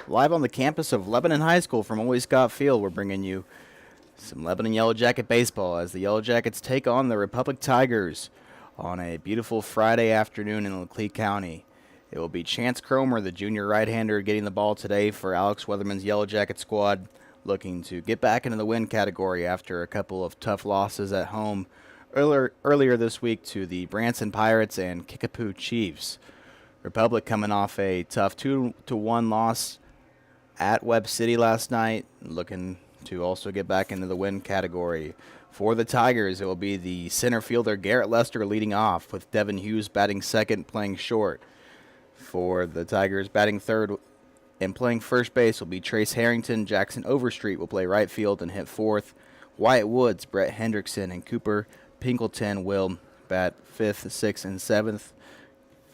Live on the campus of Lebanon High School from Ole Scott Field, we're bringing you some Lebanon Yellow Jacket baseball as the Yellow Jackets take on the Republic Tigers on a beautiful Friday afternoon in Leclerc County. It will be Chance Cromer, the junior right-hander, getting the ball today for Alex Weatherman's Yellow Jacket squad, looking to get back into the win category after a couple of tough losses at home earlier this week to the Branson Pirates and Kickapoo Chiefs. Republic coming off a tough 2-1 loss at Webb City last night, looking to also get back into the win category. For the Tigers, it will be the center fielder Garrett Lester leading off, with Devin Hughes batting second, playing short. For the Tigers, batting third and playing first base will be Trace Harrington. Jackson Overstreet will play right field and hit fourth. Wyatt Woods, Brett Hendrickson, and Cooper Pinkleton will bat fifth, sixth, and seventh.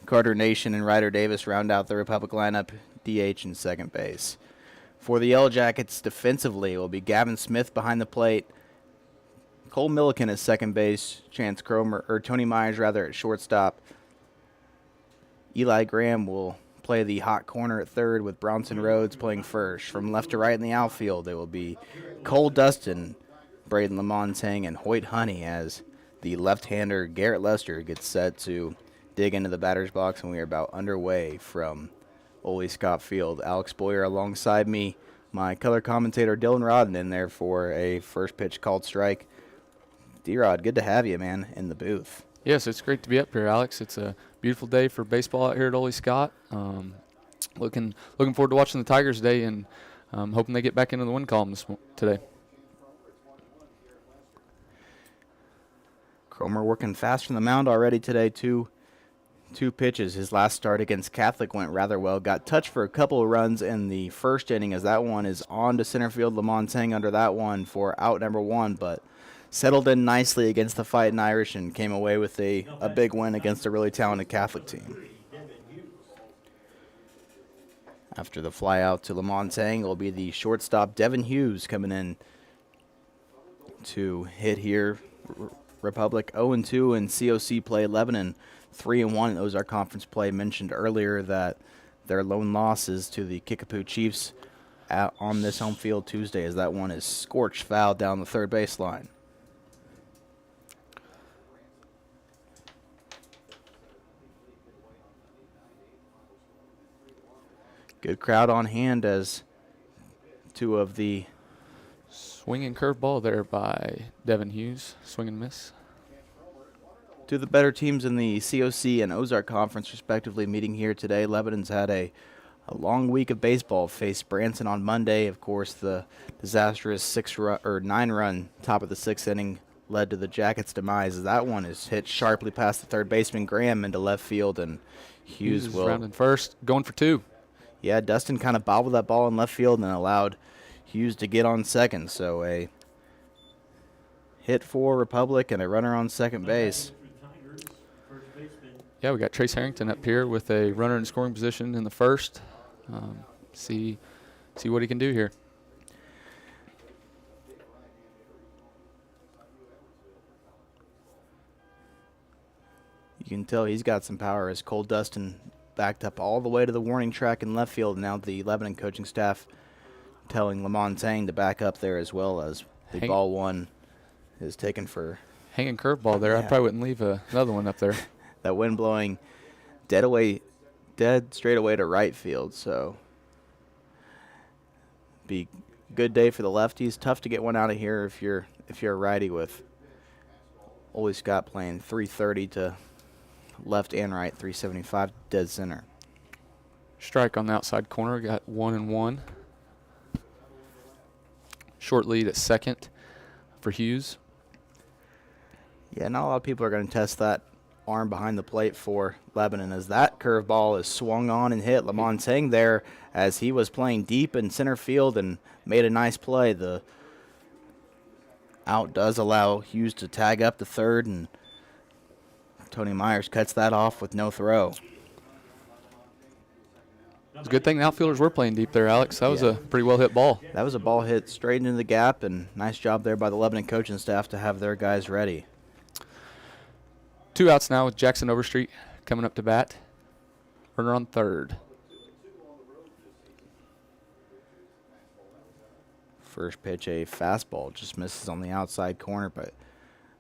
Carter Nation and Ryder Davis round out the Republic lineup, DH and second base. For the Yellow Jackets defensively, it will be Gavin Smith behind the plate, Cole Milliken at second base, Tony Myers at shortstop. Eli Graham will play the hot corner at third with Bronson Rhodes playing first. From left to right in the outfield, it will be Cole Dustin, Braden Lamontang, and Hoyt Honey as the left-hander Garrett Lester gets set to dig into the batter's box, and we are about underway from Ole Scott Field. Alex Boyer alongside me, my color commentator Dylan Rodden in there for a first pitch called strike. D-Rod, good to have you, man, in the booth. Yes, it's great to be up here, Alex. It's a beautiful day for baseball out here at Ole Scott. Looking forward to watching the Tigers today, and hoping they get back into the win column today. Cromer working fast from the mound already today, two pitches. His last start against Catholic went rather well. Got touched for a couple of runs in the first inning, as that one is on to center field. Lamontang under that one for out number one, but settled in nicely against the Fighting Irish and came away with a big win against a really talented Catholic team. After the fly out to Lamontang, it will be the shortstop Devin Hughes coming in to hit here. Republic 0-2 in COC play. Lebanon 3-1 in Ozark Conference play. Mentioned earlier that their lone loss is to the Kickapoo Chiefs on this home field Tuesday, as that one is scorched foul down the third baseline. Good crowd on hand as two of the swinging curveball there by Devin Hughes. Swing and miss. Two of the better teams in the COC and Ozark Conference, respectively, meeting here today. Lebanon's had a long week of baseball. Faced Branson on Monday. Of course, the disastrous 9-run top of the sixth inning led to the Jackets' demise. That one is hit sharply past the third baseman Graham into left field, and Hughes will rounding first, going for two. Yeah, Dustin kind of bobbled that ball in left field and allowed Hughes to get on second. So a hit for Republic and a runner on second base. Yeah, we got Trace Harrington up here with a runner in scoring position in the first. See what he can do here. You can tell he's got some power as Cole Dustin backed up all the way to the warning track in left field. Now the Lebanon coaching staff telling Lamontang to back up there, as well as the ball one is taken for. Hanging curveball there. Yeah. I probably wouldn't leave another one up there. That wind blowing dead straight away to right field. So be a good day for the lefties. Tough to get one out of here if you're a righty, with Ole Scott playing 330 to left and right, 375 dead center. Strike on the outside corner. Got 1-1. Short lead at second for Hughes. Yeah, not a lot of people are going to test that arm behind the plate for Lebanon, as that curveball is swung on and hit. Lamontang there as he was playing deep in center field and made a nice play. The out does allow Hughes to tag up to third, and Tony Myers cuts that off with no throw. It's a good thing the outfielders were playing deep there, Alex. That was a pretty well-hit ball. That was a ball hit straight into the gap, and nice job there by the Lebanon coaching staff to have their guys ready. 2 outs now with Jackson Overstreet coming up to bat. Runner on third. First pitch, a fastball, just misses on the outside corner, but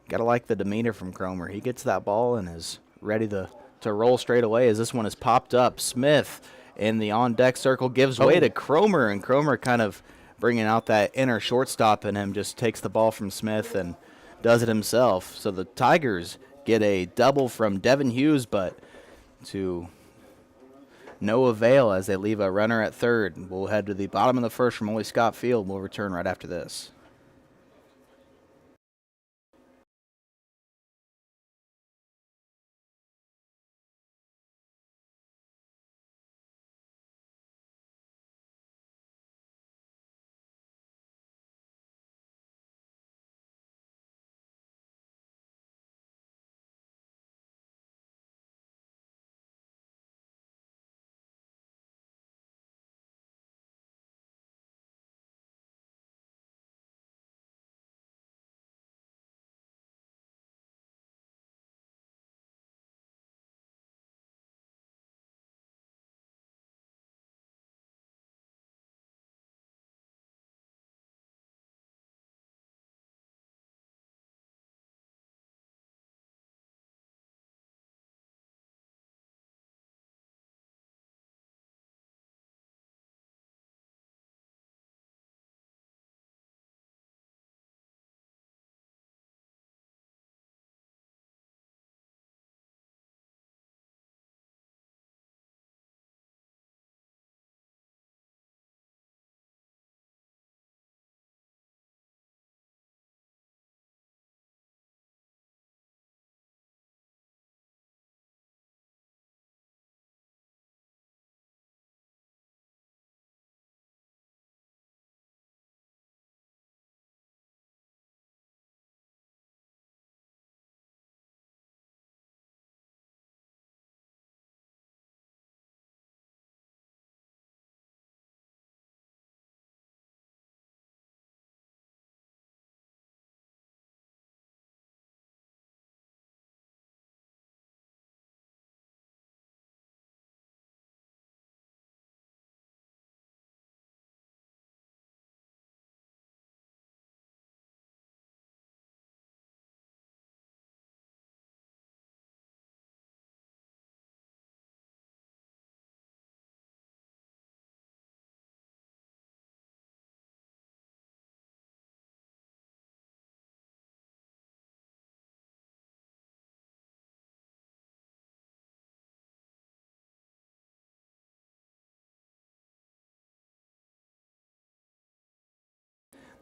gotta like the demeanor from Cromer. He gets that ball and is ready to roll straight away as this one is popped up. Smith in the on-deck circle gives way to Cromer, and Cromer kind of bringing out that inner shortstop in him, just takes the ball from Smith and does it himself. So the Tigers get a double from Devin Hughes, but to no avail as they leave a runner at third. We'll head to the bottom of the first from Ole Scott Field. We'll return right after this.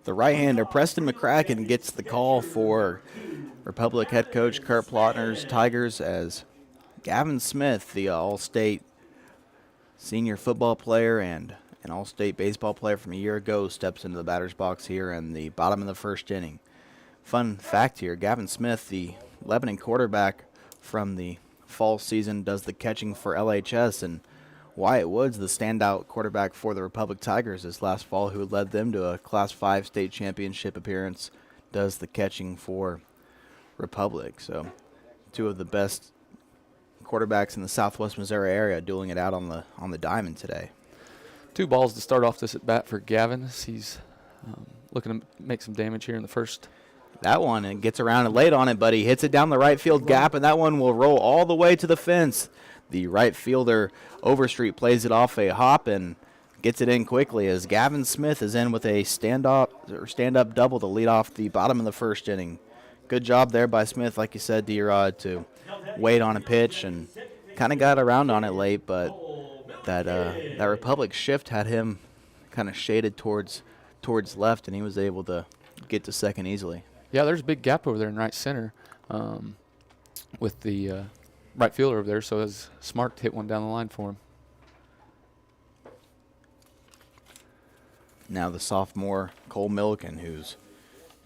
The right-hander, Preston McCracken, gets the call for Republic head coach Kurt Plotner's Tigers as Gavin Smith, the All-State senior football player and an All-State baseball player from a year ago, steps into the batter's box here in the bottom of the first inning. Fun fact here, Gavin Smith, the Lebanon quarterback from the fall season, does the catching for LHS, and Wyatt Woods, the standout quarterback for the Republic Tigers this last fall, who led them to a Class 5 state championship appearance, does the catching for Republic. So two of the best quarterbacks in the Southwest Missouri area dueling it out on the diamond today. 2 balls to start off this at bat for Gavin. He's looking to make some damage here in the first. That one, and gets around and late on it, but he hits it down the right field gap, and that one will roll all the way to the fence. The right fielder, Overstreet, plays it off a hop and gets it in quickly as Gavin Smith is in with a stand-up double to lead off the bottom of the first inning. Good job there by Smith, like you said, D-Rod, to wait on a pitch and kind of got around on it late, but that Republic shift had him kind of shaded towards left, and he was able to get to second easily. Yeah, there's a big gap over there in right center with the right fielder over there, so it's smart to hit one down the line for him. Now the sophomore Cole Milliken, who's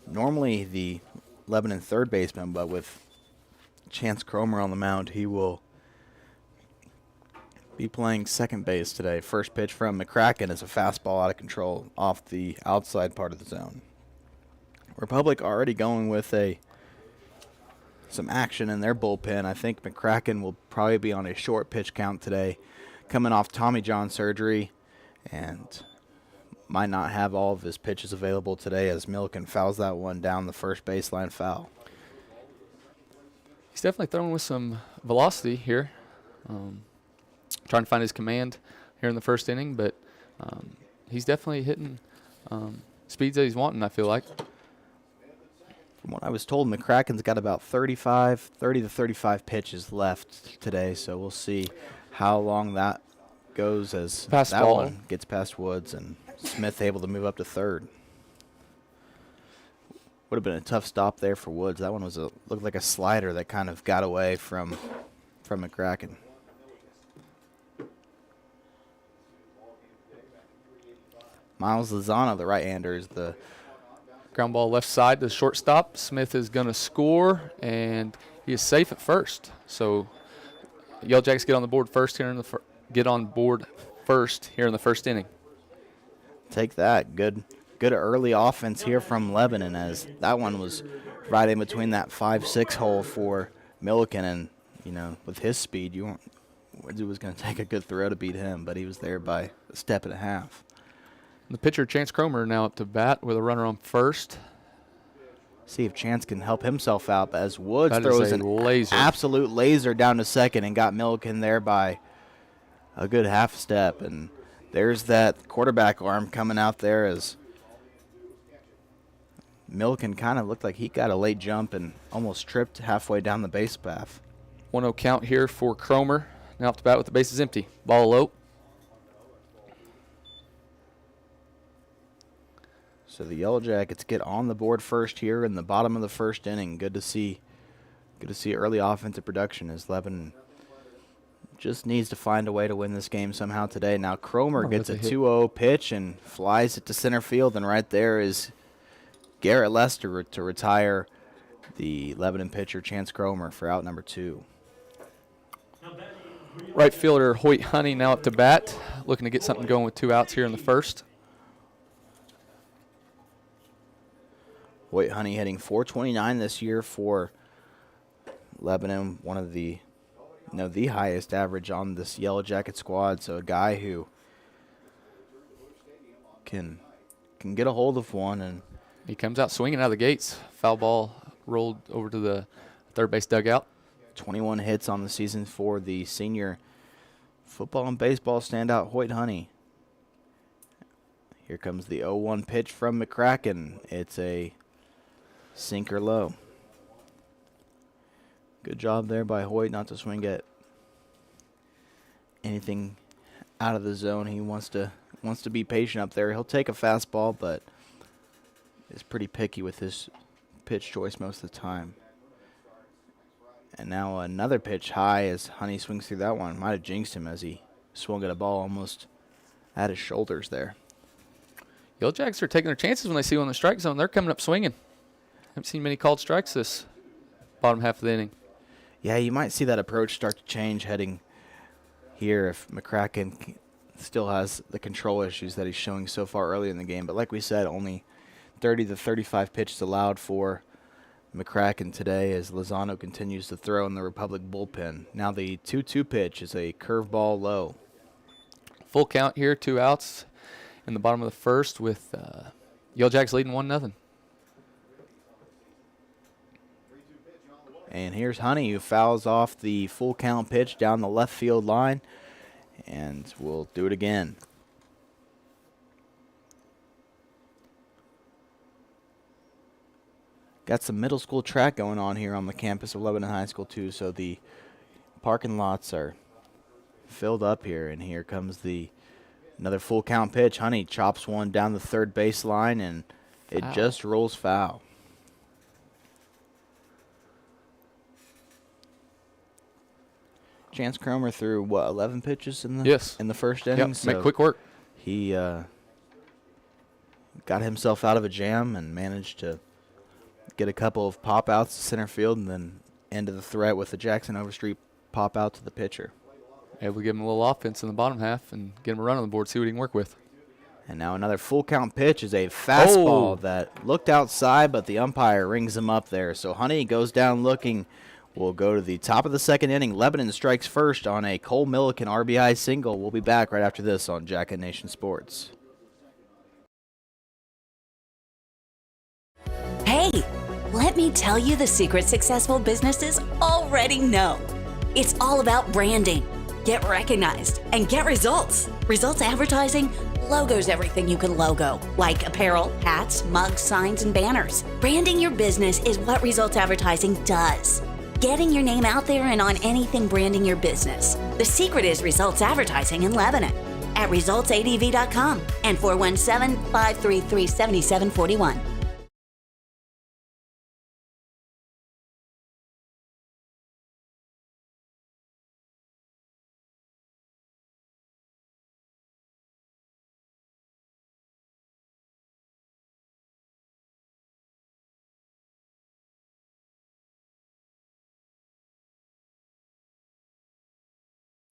normally the Lebanon third baseman, but with Chance Cromer on the mound, he will be playing second base today. First pitch from McCracken is a fastball out of control off the outside part of the zone. Republic already going with some action in their bullpen. I think McCracken will probably be on a short pitch count today, coming off Tommy John surgery, and might not have all of his pitches available today as Milliken fouls that one down the first baseline foul. He's definitely throwing with some velocity here. Trying to find his command here in the first inning, but he's definitely hitting speeds that he's wanting, I feel like. From what I was told, McCracken's got about 30 to 35 pitches left today, so we'll see how long that goes as that one gets past Woods and Smith able to move up to third. Would have been a tough stop there for Woods. That one looked like a slider that kind of got away from McCracken. Miles Lozano, the right-hander, is the ground ball left side to the shortstop. Smith is going to score, and he is safe at first. So Yellow Jackets get on board first here in the first inning. Take that. Good early offense here from Lebanon, as that one was right in between that 5-6 hole for Milliken, and with his speed, Woods was going to take a good throw to beat him, but he was there by a step and a half. The pitcher, Chance Cromer, now up to bat with a runner on first. See if Chance can help himself out, as Woods throws an absolute laser down to second and got Milliken there by a good half step. And there's that quarterback arm coming out there as Milliken kind of looked like he got a late jump and almost tripped halfway down the base path. 1-0 count here for Cromer. Now up to bat with the bases empty. Ball low. So the Yellow Jackets get on the board first here in the bottom of the first inning. Good to see early offensive production as Lebanon just needs to find a way to win this game somehow today. Now Cromer gets a 2-0 pitch and flies it to center field, and right there is Garrett Lester to retire the Lebanon pitcher Chance Cromer for out number 2. Right fielder Hoyt Honey now up to bat, looking to get something going with 2 outs here in the first. Hoyt Honey hitting .429 this year for Lebanon, one of the highest average on this Yellow Jacket squad. So a guy who can get a hold of one, and he comes out swinging out of the gates. Foul ball rolled over to the third base dugout. 21 hits on the season for the senior football and baseball standout Hoyt Honey. Here comes the 0-1 pitch from McCracken. It's a sinker low. Good job there by Hoyt not to swing at anything out of the zone. He wants to be patient up there. He'll take a fastball, but is pretty picky with his pitch choice most of the time. And now another pitch high as Honey swings through that one. Might have jinxed him as he swung at a ball almost at his shoulders there. Yellow Jackets are taking their chances when they see one in the strike zone. They're coming up swinging. Haven't seen many called strikes this bottom half of the inning. Yeah, you might see that approach start to change heading here if McCracken still has the control issues that he's showing so far early in the game. But like we said, only 30 to 35 pitches allowed for McCracken today as Lozano continues to throw in the Republic bullpen. Now the 2-2 pitch is a curveball low. Full count here, 2 outs in the bottom of the first with Yellow Jackets leading 1-0. And here's Honey, who fouls off the full count pitch down the left field line, and we'll do it again. Got some middle school track going on here on the campus of Lebanon High School too, so the parking lots are filled up here, and here comes another full count pitch. Honey chops one down the third base line, and it just rolls foul. Chance Cromer threw, 11 pitches in the first inning? Yep, so make quick work. He got himself out of a jam and managed to get a couple of pop-outs to center field and then ended the threat with a Jackson Overstreet pop-out to the pitcher. Able to give him a little offense in the bottom half and get him a run on the board, see what he can work with. And now another full count pitch is a fastball that looked outside, but the umpire rings him up there. So Honey goes down looking. We'll go to the top of the second inning. Lebanon strikes first on a Cole Milliken RBI single. We'll be back right after this on Jacket Nation Sports. Let me tell you the secret successful businesses already know. It's all about branding. Get recognized and get results. Results advertising, logos everything you can logo, like apparel, hats, mugs, signs, and banners. Branding your business is what results advertising does. Getting your name out there and on anything branding your business. The secret is results advertising in Lebanon at resultsadv.com and 417-533-7741.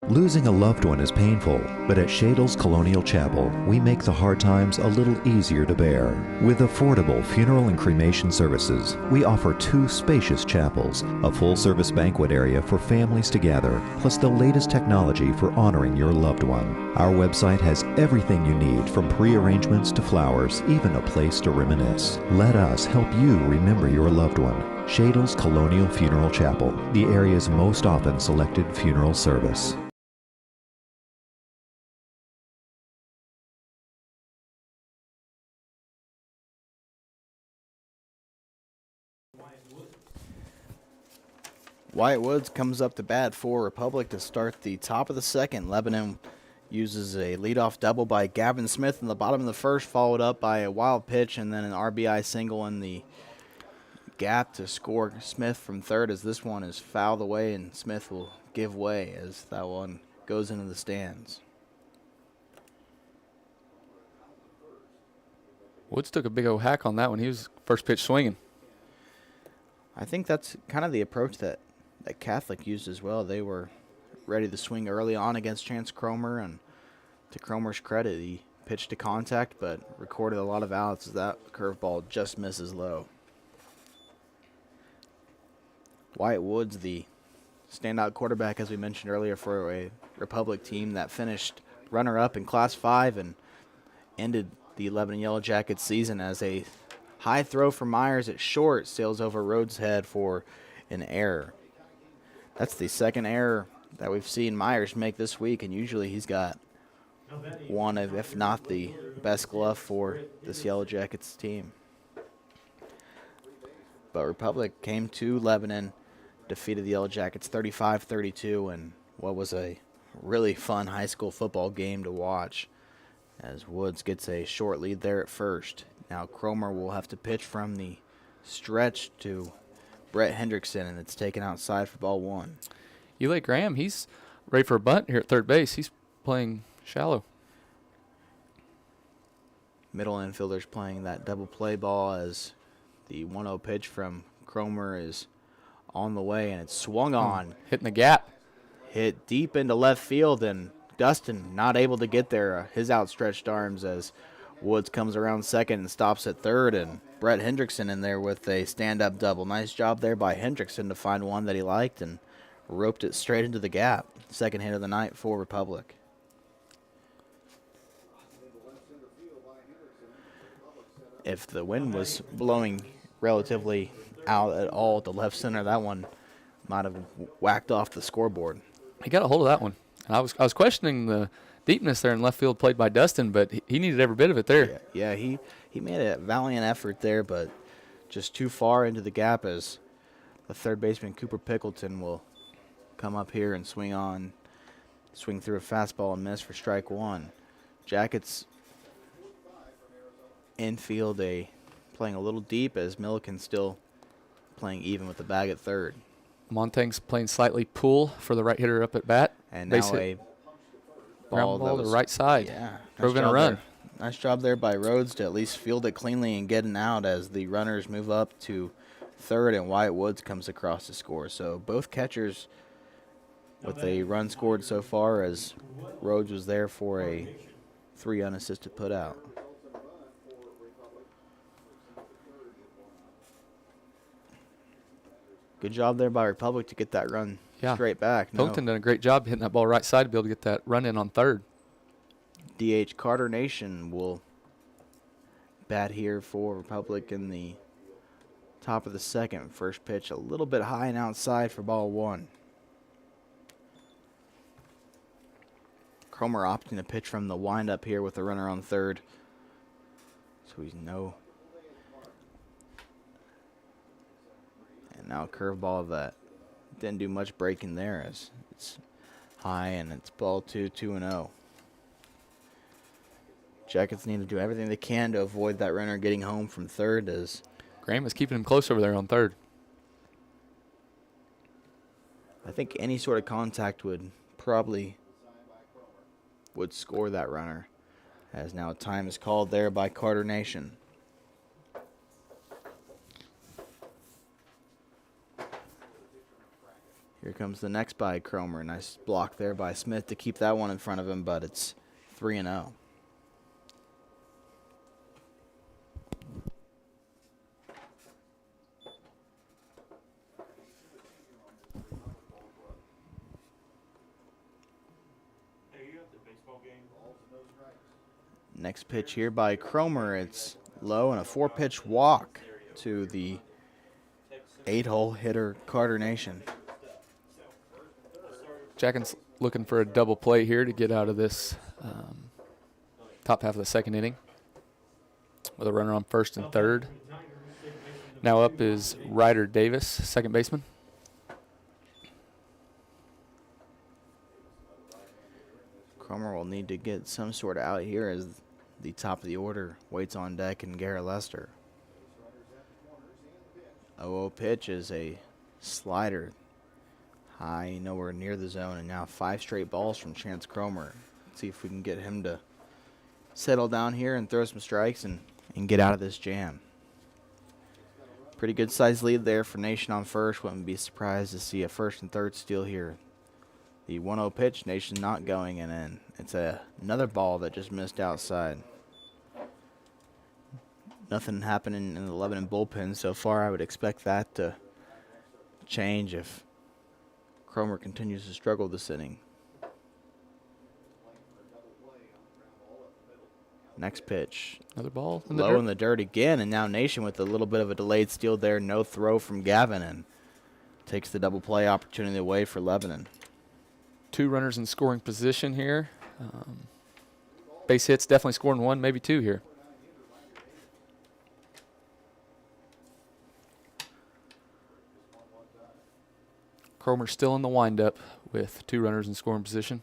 Losing a loved one is painful, but at Shadle's Colonial Chapel, we make the hard times a little easier to bear. With affordable funeral and cremation services, we offer 2 spacious chapels, a full-service banquet area for families to gather, plus the latest technology for honoring your loved one. Our website has everything you need, from pre-arrangements to flowers, even a place to reminisce. Let us help you remember your loved one. Shadle's Colonial Funeral Chapel, the area's most often selected funeral service. Wyatt Woods comes up to bat for Republic to start the top of the second. Lebanon uses a leadoff double by Gavin Smith in the bottom of the first, followed up by a wild pitch and then an RBI single in the gap to score Smith from third, as this one is fouled away and Smith will give way as that one goes into the stands. Woods took a big old hack on that one. He was first pitch swinging. I think that's kind of the approach that Catholic used as well. They were ready to swing early on against Chance Cromer, and to Cromer's credit, he pitched to contact but recorded a lot of outs as that curveball just misses low. Wyatt Woods, the standout quarterback, as we mentioned earlier, for a Republic team that finished runner-up in Class 5 and ended the Lebanon Yellow Jackets season as a high throw from Myers at short sails over Rhodes' head for an error. That's the second error that we've seen Myers make this week, and usually he's got one of, if not the best glove for this Yellow Jackets team. But Republic came to Lebanon, defeated the Yellow Jackets 35-32 in what was a really fun high school football game to watch, as Woods gets a short lead there at first. Now Cromer will have to pitch from the stretch to Brett Hendrickson, and it's taken outside for ball 1. Eli Graham, he's ready for a bunt here at third base. He's playing shallow. Middle infielder's playing that double play ball as the 1-0 pitch from Cromer is on the way, and it's swung on. Hitting the gap. Hit deep into left field, and Dustin not able to get there. His outstretched arms as Woods comes around second and stops at third, and Brett Hendrickson in there with a stand-up double. Nice job there by Hendrickson to find one that he liked and roped it straight into the gap. Second hit of the night for Republic. If the wind was blowing relatively out at all at the left center, that one might have whacked off the scoreboard. He got a hold of that one. And I was questioning the deepness there in left field played by Dustin, but he needed every bit of it there. Yeah, he made a valiant effort there, but just too far into the gap as the third baseman Cooper Pickleton will come up here and swing through a fastball and miss for strike 1. Jackets infield playing a little deep as Milliken still playing even with the bag at third. Montang's playing slightly pull for the right hitter up at bat. And now a ball to the right side. Yeah. Drove in a run. Nice job there by Rhodes to at least field it cleanly and get an out as the runners move up to third and Wyatt Woods comes across to score. So both catchers with a run scored so far, as Rhodes was there for a 3 unassisted put out. Good job there by Republic to get that run straight back. Pilkington done a great job hitting that ball right side to be able to get that run in on third. DH Carter Nation will bat here for Republic in the Top of the second. First pitch a little bit high and outside for ball one. Cromer opting to pitch from the windup here with the runner on third. So he's no. And now a curveball that didn't do much breaking there as it's high and it's ball two, 2-0. Jackets need to do everything they can to avoid that runner getting home from third as Graham is keeping him close over there on third. I think any sort of contact would score that runner, as now time is called there by Carter Nation. Here comes the next by Cromer. Nice block there by Smith to keep that one in front of him, but it's 3-0. Next pitch here by Cromer. It's low and a 4-pitch walk to the 8-hole hitter Carter Nation. Jackins looking for a double play here to get out of this top half of the second inning with a runner on first and third. Now up is Ryder Davis, second baseman. Cromer will need to get some sort of out here as the top of the order waits on deck and Garrett Lester. 0-0 pitch is a slider high, nowhere near the zone, and now 5 straight balls from Chance Cromer. Let's see if we can get him to settle down here and throw some strikes and get out of this jam. Pretty good sized lead there for Nation on first. Wouldn't be surprised to see a first and third steal here. The 1-0 pitch, Nation not going and in. It's another ball that just missed outside. Nothing happening in the Lebanon bullpen so far. I would expect that to change if Cromer continues to struggle this inning. Next pitch. Another ball in the Low dirt. in the dirt again, and now Nation with a little bit of a delayed steal there. No throw from Gavin and takes the double play opportunity away for Lebanon. 2 runners in scoring position here. Base hits definitely scoring 1, maybe 2 here. Cromer still in the windup with 2 runners in scoring position.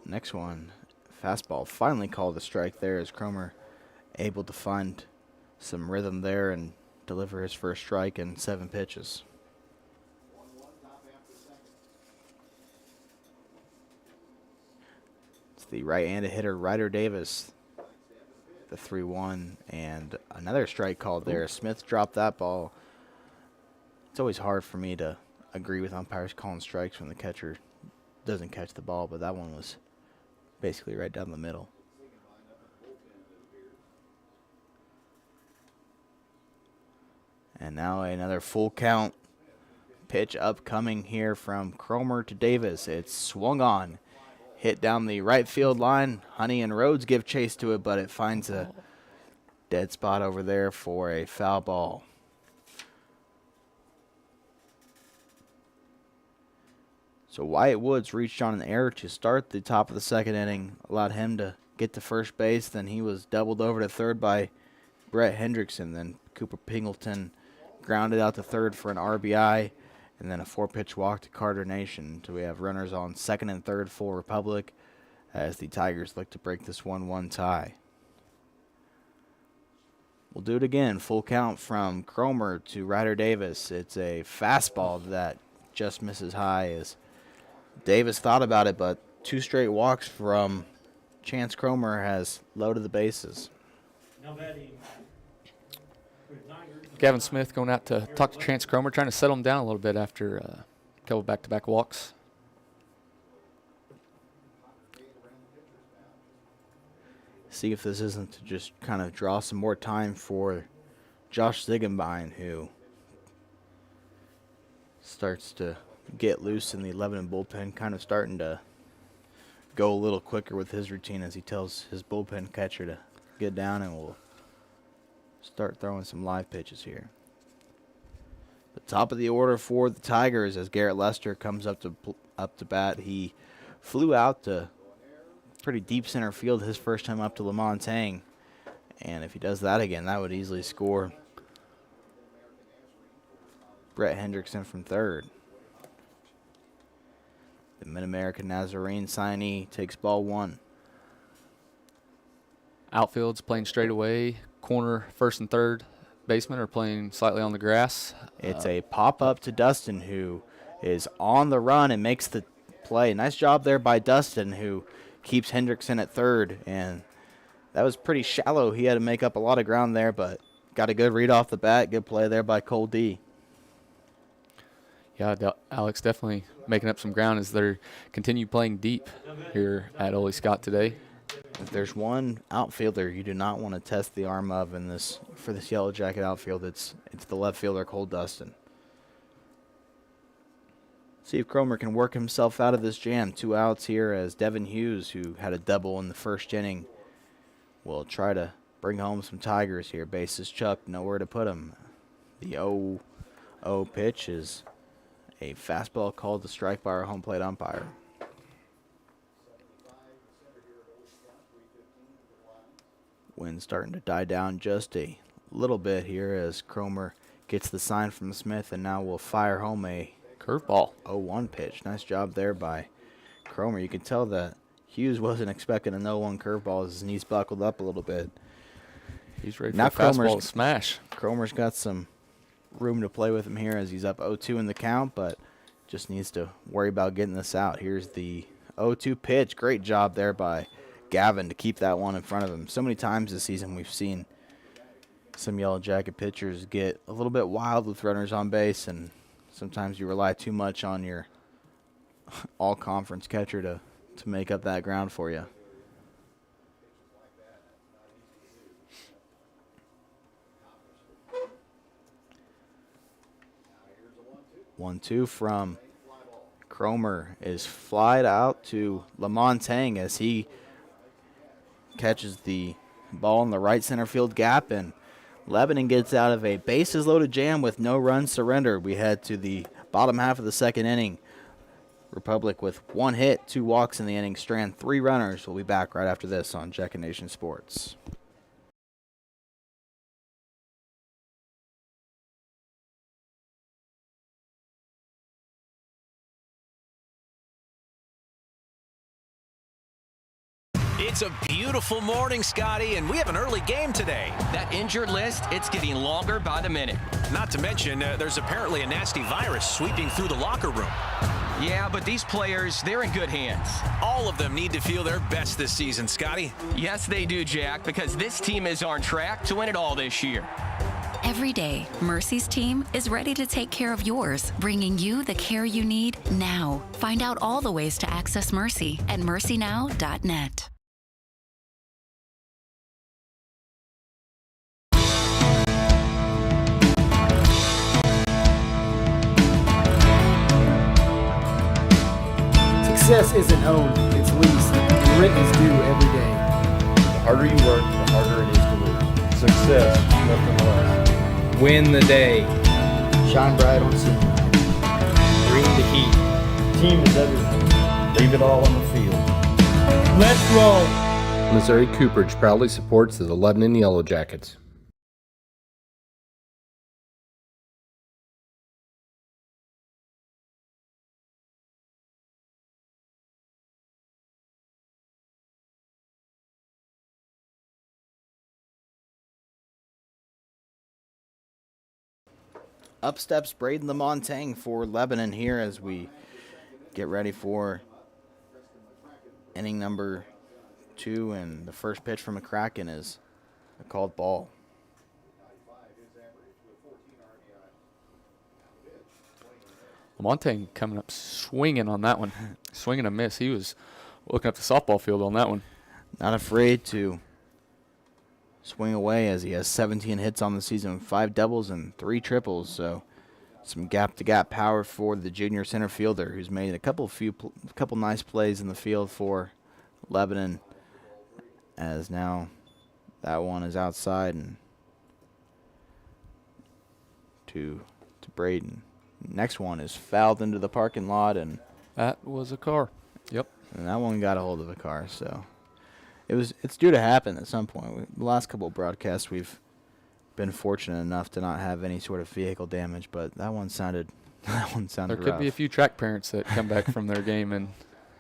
Next one, fastball finally called a strike there as Cromer able to find some rhythm there and deliver his first strike in 7 pitches. It's the right-handed hitter Ryder Davis, the 3-1, and another strike called there. Smith dropped that ball. It's always hard for me to agree with umpires calling strikes when the catcher doesn't catch the ball, but that one was basically right down the middle. And now another full count pitch upcoming here from Cromer to Davis. It's swung on, hit down the right field line. Honey and Rhodes give chase to it, but it finds a dead spot over there for a foul ball. So Wyatt Woods reached on an error to start the top of the second inning, allowed him to get to first base. Then he was doubled over to third by Brett Hendrickson. Then Cooper Pingleton grounded out to third for an RBI, and then a 4-pitch walk to Carter Nation. So we have runners on second and third for Republic as the Tigers look to break this 1-1 tie. We'll do it again. Full count from Cromer to Ryder Davis. It's a fastball that just misses high as Davis thought about it, but 2 straight walks from Chance Cromer has loaded the bases. Gavin Smith going out to talk to Chance Cromer, trying to settle him down a little bit after a couple back-to-back walks. See if this isn't to just kind of draw some more time for Josh Ziegenbein, who starts to get loose in the Lebanon bullpen, kind of starting to go a little quicker with his routine as he tells his bullpen catcher to get down, and we'll start throwing some live pitches here. The top of the order for the Tigers as Garrett Lester comes up to bat. He flew out to pretty deep center field his first time up to Lamontagne. And if he does that again, that would easily score Brett Hendrickson from third. The Mid-American Nazarene signee takes ball one. Outfield's playing straight away. Corner, first and third baseman are playing slightly on the grass. It's a pop-up to Dustin, who is on the run and makes the play. Nice job there by Dustin, who keeps Hendrickson at third. And that was pretty shallow. He had to make up a lot of ground there, but got a good read off the bat. Good play there by Cole D. Yeah, Alex definitely making up some ground as they continue playing deep here at Ole Scott today. If there's one outfielder you do not want to test the arm of for this Yellow Jacket outfield, it's the left fielder, Cole Dustin. See if Cromer can work himself out of this jam. 2 outs here as Devin Hughes, who had a double in the first inning, will try to bring home some Tigers here. Bases chucked, nowhere to put him. The 0-0 pitch is a fastball called to strike by our home plate umpire. Wind starting to die down just a little bit here as Cromer gets the sign from Smith and now will fire home a curveball. 0-1 pitch. Nice job there by Cromer. You can tell that Hughes wasn't expecting an 0-1 curveball as his knees buckled up a little bit. He's ready now for a fastball to smash. Cromer's got some room to play with him here as he's up 0-2 in the count, but just needs to worry about getting this out. Here's the 0-2 pitch. Great job there by Gavin to keep that one in front of him. So many times this season we've seen some Yellow Jacket pitchers get a little bit wild with runners on base, and sometimes you rely too much on your all-conference catcher to make up that ground for you. One, two from Cromer is flied out to Lamontagne as he catches the ball in the right center field gap, and Lebanon gets out of a bases loaded jam with no runs surrendered. We head to the bottom half of the second inning. Republic with 1 hit, 2 walks in the inning. Strand 3 runners. We'll be back right after this on Jacket Nation Sports. It's a beautiful morning, Scotty, and we have an early game today. That injured list, it's getting longer by the minute. Not to mention, there's apparently a nasty virus sweeping through the locker room. Yeah, but these players, they're in good hands. All of them need to feel their best this season, Scotty. Yes, they do, Jack, because this team is on track to win it all this year. Every day, Mercy's team is ready to take care of yours, bringing you the care you need now. Find out all the ways to access Mercy at mercynow.net. Success isn't owned, it's leased, and rent is due every day. The harder you work, the harder it is to lose. Success, nothing less. Win the day. Shine bright on senior night. Bring the heat. Team is everything. Leave it all on the field. Let's roll. Missouri Cooperage proudly supports the Lebanon Yellow Jackets. Up steps Braden Lamontagne for Lebanon here as we get ready for inning number 2, and the first pitch from McCracken is a called ball. Lamontagne coming up swinging on that one. Swinging a miss. He was looking up the softball field on that one. Not afraid to swing away as he has 17 hits on the season, 5 doubles and 3 triples. So some gap-to-gap power for the junior center fielder, who's made a couple nice plays in the field for Lebanon. As now that one is outside and to Braden. Next one is fouled into the parking lot, and That was a car. Yep. and that one got a hold of a car. So it's due to happen at some point. The last couple of broadcasts, we've been fortunate enough to not have any sort of vehicle damage, but that one sounded There could rough. be a few track parents that come back from their game and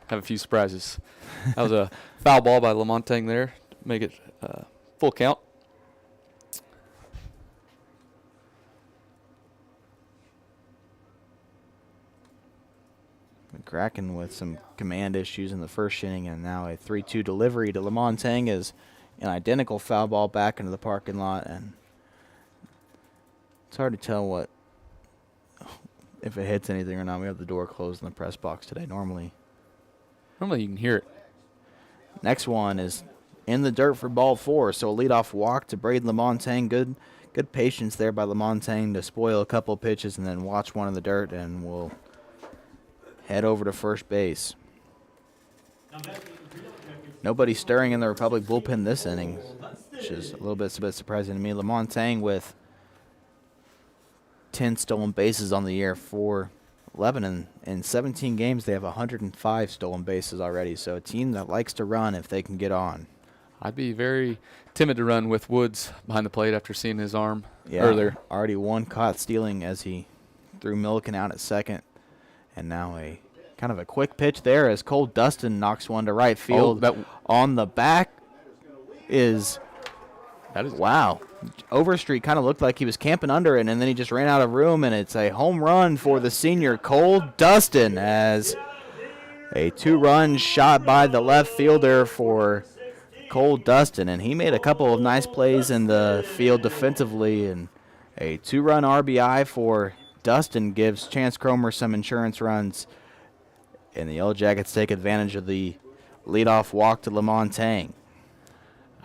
have a few surprises. That was a foul ball by Lamontagne there to make it full count. McCracken with some command issues in the first inning, and now a 3-2 delivery to Lamontagne is an identical foul ball back into the parking lot, and it's hard to tell if it hits anything or not. We have the door closed in the press box today. Normally you can hear it. next one is in the dirt for ball 4, so a leadoff walk to Braden Lamontagne. Good patience there by Lamontagne to spoil a couple pitches and then watch one in the dirt, and we'll head over to first base. Nobody stirring in the Republic bullpen this inning, which is a little bit surprising to me. Lamontagne with 10 stolen bases on the year for Lebanon. In 17 games, they have 105 stolen bases already, so a team that likes to run if they can get on. I'd be very timid to run with Woods behind the plate after seeing his arm earlier. Already one caught stealing as he threw Milliken out at second. And now a kind of a quick pitch there as Cole Dustin knocks one to right field. On the back is wow. Overstreet kind of looked like he was camping under it, and then he just ran out of room, and it's a home run for the senior Cole Dustin as a 2-run shot by the left fielder for Cole Dustin, and he made a couple of nice plays in the field defensively, and a 2-run RBI for Dustin gives Chance Cromer some insurance runs, and the Yellow Jackets take advantage of the leadoff walk to Lamontagne.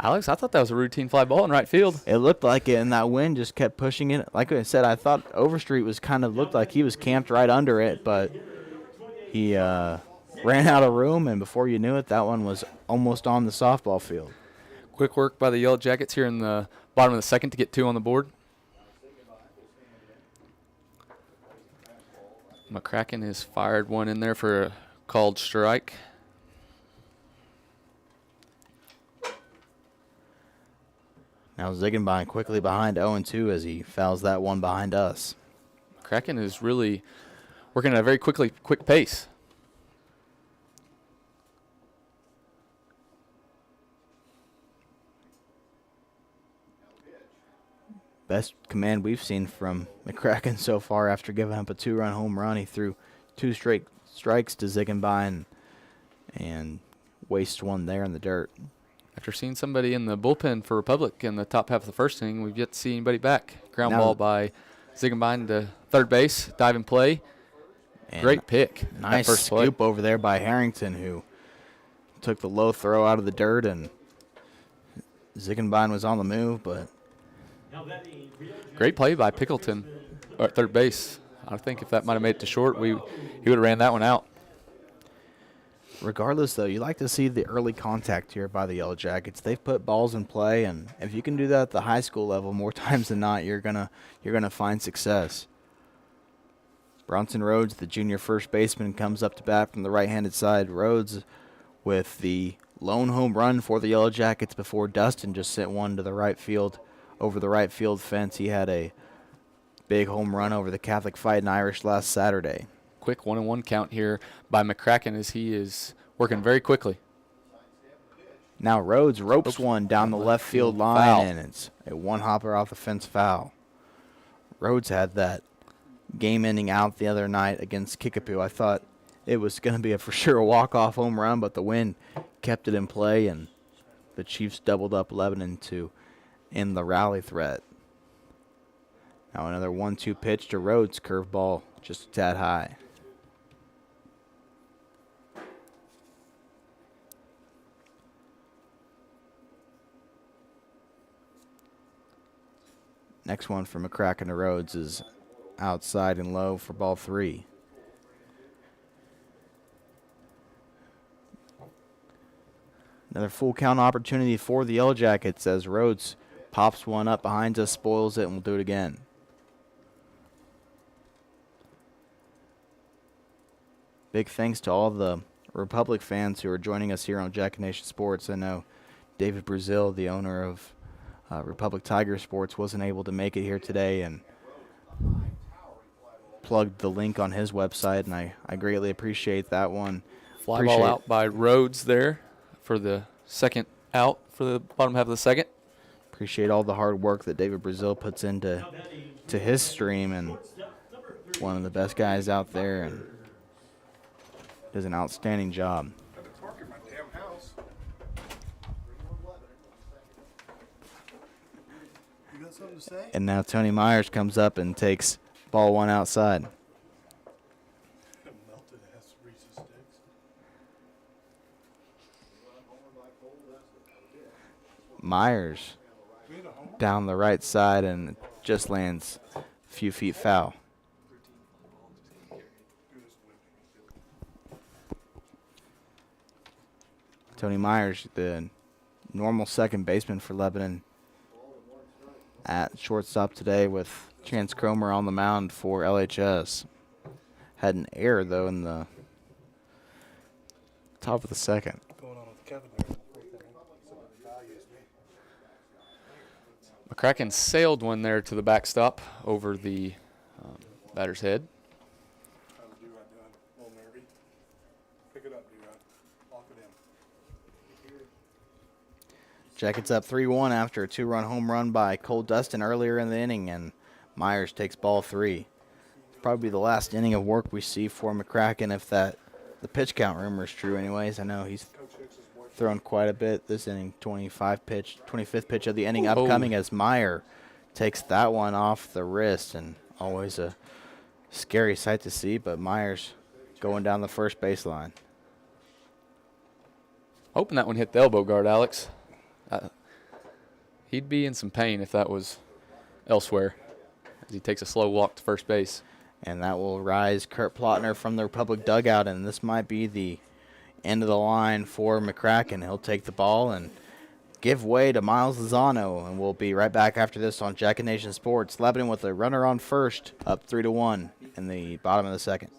Alex, I thought that was a routine fly ball in right field. It looked like it, and that wind just kept pushing it. Like I said, I thought Overstreet was looked like he was camped right under it, but he ran out of room, and before you knew it, that one was almost on the softball field. Quick work by the Yellow Jackets here in the bottom of the second to get 2 on the board. McCracken has fired one in there for a called strike. Now Ziegenbein quickly behind 0-2 as he fouls that one behind us. McCracken is really working at a very quick pace. Best command we've seen from McCracken so far after giving up a 2-run home run. He threw 2 straight strikes to Ziegenbein and wastes one there in the dirt. After seeing somebody in the bullpen for Republic in the top half of the first inning, we've yet to see anybody back. Ground ball by Ziegenbein to third base, dive and play. And great pick. Nice first scoop play. over there by Harrington, who took the low throw out of the dirt, and Ziegenbein was on the move, but great play by Pickleton at third base. I think if that might have made it to short, he would have ran that one out. Regardless, though, you like to see the early contact here by the Yellow Jackets. They've put balls in play, and if you can do that at the high school level more times than not, you're gonna find success. Bronson Rhodes, the junior first baseman, comes up to bat from the right-handed side. Rhodes with the lone home run for the Yellow Jackets before Dustin just sent one to the right field over the right field fence. He had a big home run over the Catholic Fighting Irish last Saturday. Quick 1-1 count here by McCracken as he is working very quickly. Now Rhodes ropes one down the left field line, foul. And it's a one-hopper off the fence foul. Rhodes had that game-ending out the other night against Kickapoo. I thought it was going to be a for sure walk-off home run, but the wind kept it in play, and the Chiefs doubled up Lebanon to end the rally threat. Now another 1-2 pitch to Rhodes, curveball just a tad high. Next one for McCracken to Rhodes is outside and low for ball 3. Another full count opportunity for the Yellow Jackets as Rhodes pops one up behind us, spoils it, and we'll do it again. big thanks to all the Republic fans who are joining us here on Jack Nation Sports. I know David Brazil, the owner of Republic Tiger Sports, wasn't able to make it here today and plugged the link on his website, and I greatly appreciate that one. Fly ball out by Rhodes there for the second out for the bottom half of the second. Appreciate all the hard work that David Brazil puts into his stream, and one of the best guys out there and does an outstanding job. And now Tony Myers comes up and takes ball one outside. Myers down the right side and just lands a few feet foul. Tony Myers, the normal second baseman for Lebanon, at shortstop today with Chance Cromer on the mound for LHS. Had an error, though, in the top of the second. McCracken sailed one there to the backstop over the batter's head. Jackets up 3-1 after a 2-run home run by Cole Dustin earlier in the inning, and Myers takes ball 3. It's probably the last inning of work we see for McCracken, if the pitch count rumor is true anyways. I know he's thrown quite a bit this inning. 25th pitch of the inning upcoming as Meyer takes that one off the wrist, and always a scary sight to see, but Myers going down the first baseline. Hoping that one hit the elbow guard, Alex. He'd be in some pain if that was elsewhere, as he takes a slow walk to first base. And that will rise Kurt Plotner from the Republic dugout, and this might be the end of the line for McCracken. He'll take the ball and give way to Miles Lozano, and we'll be right back after this on Jack Nation Sports. Lebanon with a runner on first, up 3-1 in the bottom of the second.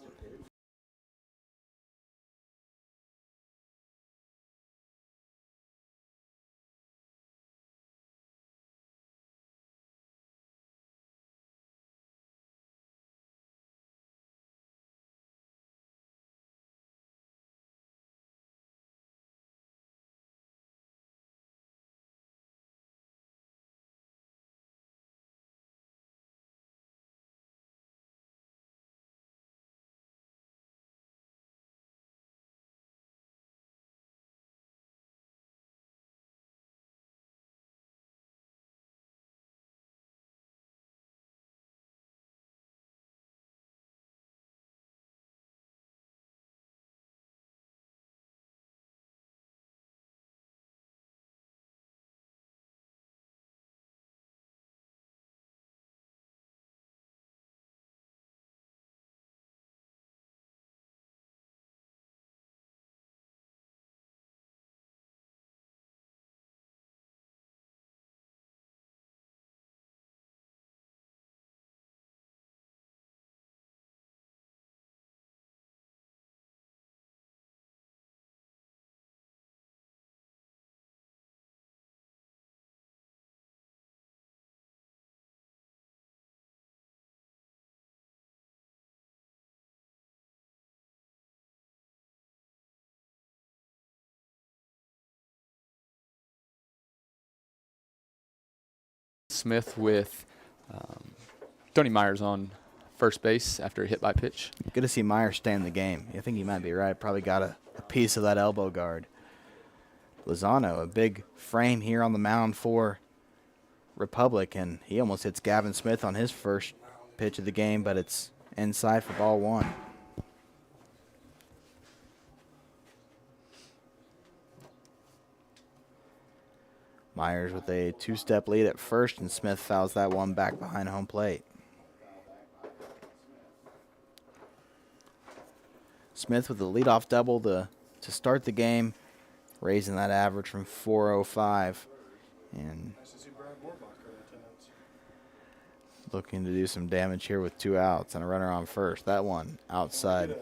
Smith with Tony Myers on first base after a hit by pitch. Good to see Myers stay in the game. I think he might be right. Probably got a piece of that elbow guard. Lozano, a big frame here on the mound for Republic, and he almost hits Gavin Smith on his first pitch of the game, but it's inside for ball 1. Myers with a 2-step lead at first, and Smith fouls that one back behind home plate. Smith with the leadoff double to start the game, raising that average from 405. And looking to do some damage here with 2 outs and a runner on first. That one outside.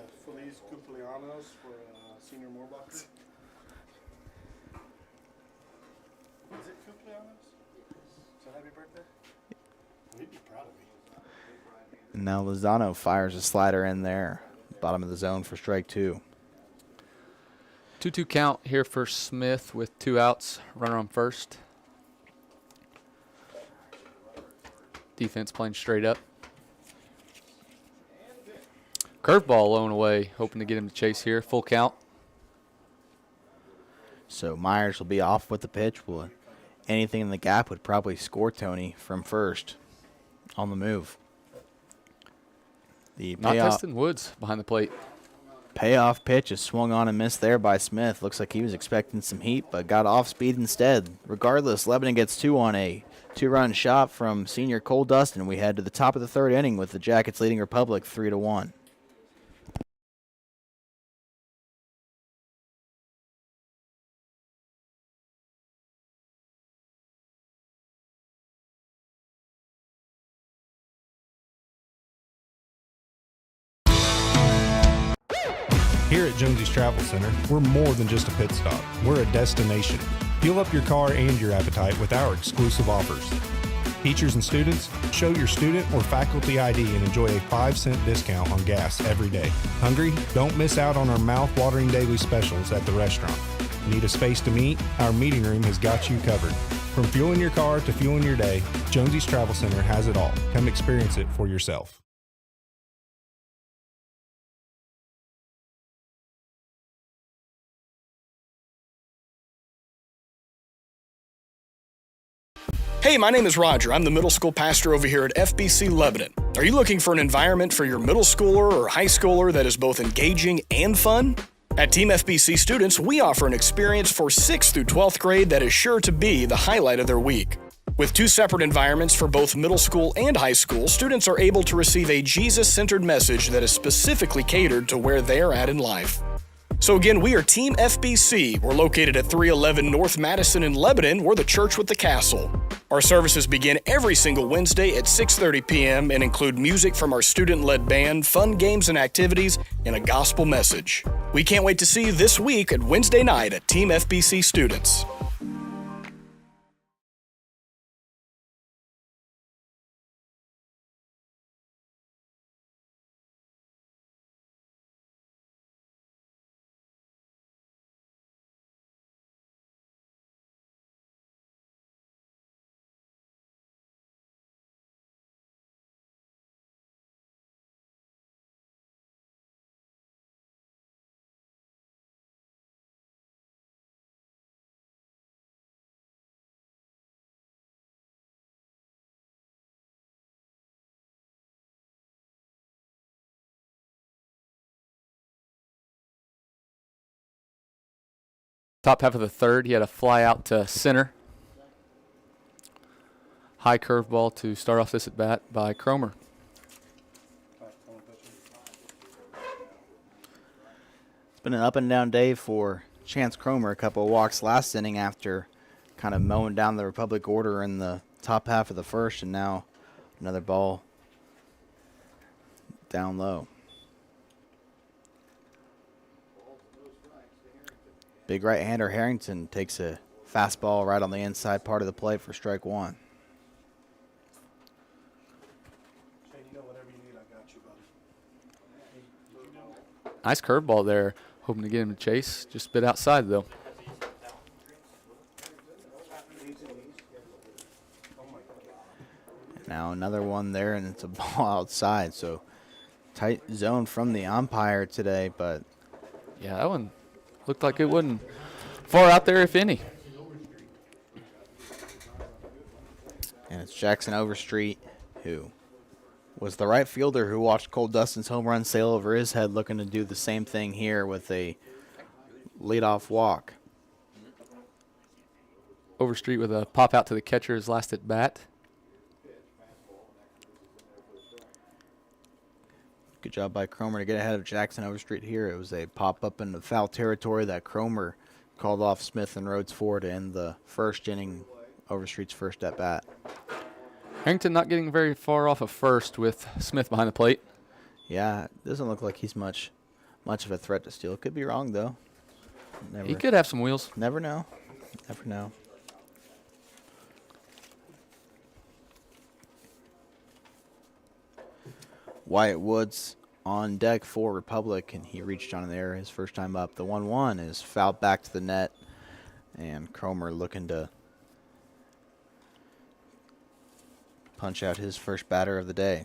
And now Lozano fires a slider in there. Bottom of the zone for strike 2. 2-2 count here for Smith with 2 outs. Runner on first. Defense playing straight up. Curveball low and away, hoping to get him to chase here. Full count. So Myers will be off with the pitch. Anything in the gap would probably score Tony from first on the move. The Not testing Woods behind the plate. Payoff pitch is swung on and missed there by Smith. Looks like he was expecting some heat, but got off speed instead. Regardless, Lebanon gets 2 on a 2-run shot from senior Cole Dustin. We head to the top of the 3rd inning with the Jackets leading Republic 3-1. Here at Jonesy's Travel Center, we're more than just a pit stop. We're a destination. Fuel up your car and your appetite with our exclusive offers. Teachers and students, show your student or faculty ID and enjoy a 5-cent discount on gas every day. Hungry? Don't miss out on our mouth-watering daily specials at the restaurant. Need a space to meet? Our meeting room has got you covered. From fueling your car to fueling your day, Jonesy's Travel Center has it all. Come experience it for yourself. Hey, my name is Roger. I'm the middle school pastor over here at FBC Lebanon. Are you looking for an environment for your middle schooler or high schooler that is both engaging and fun? At Team FBC students, we offer an experience for 6th through 12th grade that is sure to be the highlight of their week. With 2 separate environments for both middle school and high school, students are able to receive a Jesus-centered message that is specifically catered to where they are at in life. So again, we are Team FBC. We're located at 311 North Madison in Lebanon. We're the church with the castle. Our services begin every single Wednesday at 6:30 p.m. and include music from our student-led band, fun games and activities, and a gospel message. We can't wait to see you this week at Wednesday night at Team FBC Students. Top half of the 3rd, he had a fly out to center. High curveball to start off this at bat by Cromer. It's been an up and down day for Chance Cromer. A couple of walks last inning after kind of mowing down the Republic order in the top half of the 1st, and now another ball down low. Big right-hander Harrington takes a fastball right on the inside part of the plate for strike 1. Nice curveball there. Hoping to get him to chase. Just a bit outside, though. Now another one there, and it's a ball outside. So tight zone from the umpire today, but yeah, that one looked like it wasn't far out there, if any. And it's Jackson Overstreet, who was the right fielder who watched Cole Dustin's home run sail over his head, looking to do the same thing here with a leadoff walk. Overstreet with a pop out to the catcher's last at bat. Good job by Cromer to get ahead of Jackson Overstreet here. It was a pop-up into foul territory that Cromer called off Smith and Rhodes for to end the 1st inning, Overstreet's first at-bat. Harrington not getting very far off of first with Smith behind the plate. Yeah, it doesn't look like he's much of a threat to steal. Could be wrong, though. He could have some wheels. Never know. Never know. Wyatt Woods on deck for Republic, and he reached on there his first time up. The 1-1 is fouled back to the net, and Cromer looking to punch out his first batter of the day.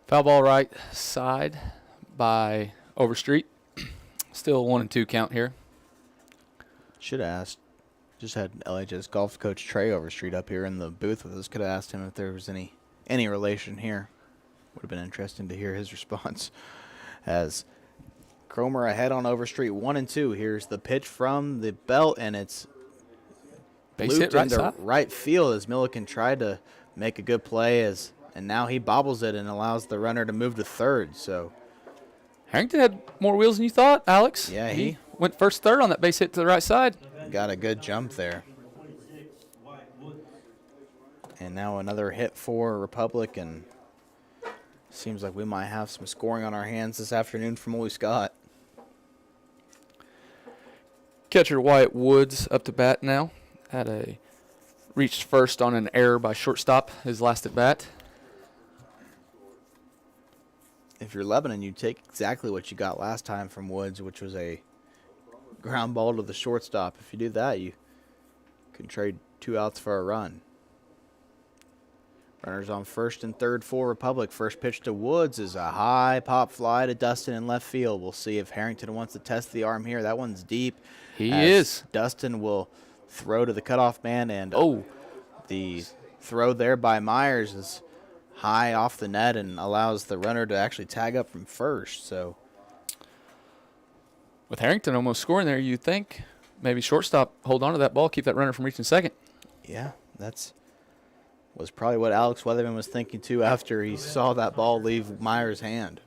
Foul ball right side by Overstreet. Still 1-2 count here. Should have asked. Just had LHS golf coach Trey Overstreet up here in the booth with us. Could have asked him if there was any relation here. Would have been interesting to hear his response. As Cromer ahead on Overstreet, 1-2. Here's the pitch from the belt, and it's Base hit looped right into side. right field as Milliken tried to make a good play, and now he bobbles it and allows the runner to move to third. So Harrington had more wheels than you thought, Alex. Yeah, he went first third on that base hit to the right side. got a good jump there. And now another hit for Republic, and seems like we might have some scoring on our hands this afternoon from Ole Scott. Catcher Wyatt Woods up to bat now. Reached first on an error by shortstop his last at bat. If you're Lebanon, you take exactly what you got last time from Woods, which was a ground ball to the shortstop. If you do that, you can trade 2 outs for a run. Runners on first and third for Republic. First pitch to Woods is a high pop fly to Dustin in left field. We'll see if Harrington wants to test the arm here. That one's deep. He is. Dustin will throw to the cutoff man, and the throw there by Myers is high off the net and allows the runner to actually tag up from first. So with Harrington almost scoring there, you'd think maybe shortstop hold on to that ball, keep that runner from reaching second. Yeah, was probably what Alex Weatherman was thinking too after he saw that ball leave Myers' hand.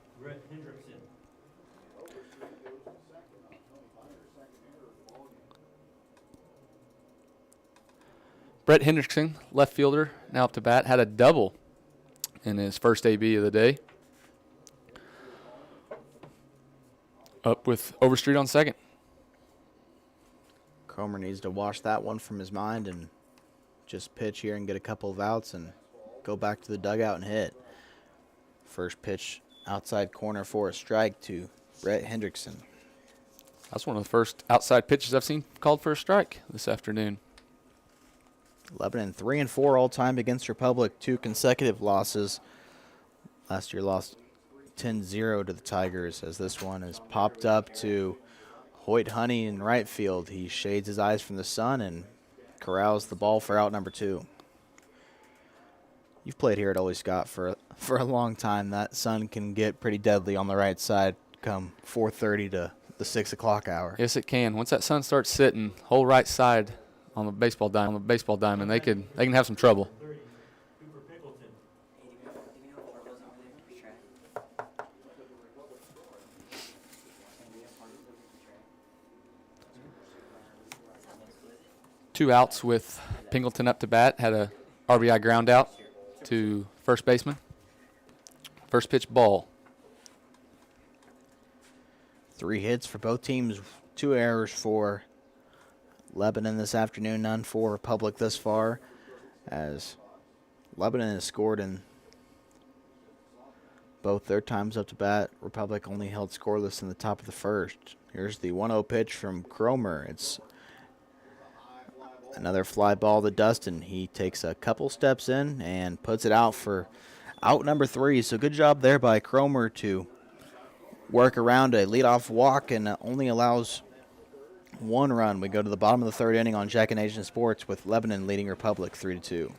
Brett Hendrickson, left fielder, now up to bat, had a double in his first AB of the day. Up with Overstreet on second. Cromer needs to wash that one from his mind and just pitch here and get a couple of outs and go back to the dugout and hit. First pitch outside corner for a strike to Brett Hendrickson. That's one of the first outside pitches I've seen called for a strike this afternoon. Lebanon 3-4 all time against Republic, 2 consecutive losses. Last year lost 10-0 to the Tigers, as this one is popped up to Hoyt Honey in right field. He shades his eyes from the sun and corrals the ball for out number 2. You've played here at Ole Scott for a long time. That sun can get pretty deadly on the right side come 4:30 to the 6 o'clock hour. Yes, it can. Once that sun starts sitting, whole right side on the baseball diamond, they can have some trouble. Two outs with Pingleton up to bat. Had a RBI ground out to first baseman. First pitch ball. 3 hits for both teams, 2 errors for Lebanon this afternoon, none for Republic thus far, as Lebanon has scored in both their times up to bat. Republic only held scoreless in the top of the first. Here's the 1-0 pitch from Cromer. It's another fly ball to Dustin. He takes a couple steps in and puts it out for out number 3. So good job there by Cromer to work around a leadoff walk and only allows 1 run. We go to the bottom of the 3rd inning on Jack and Asian Sports with Lebanon leading Republic 3-2.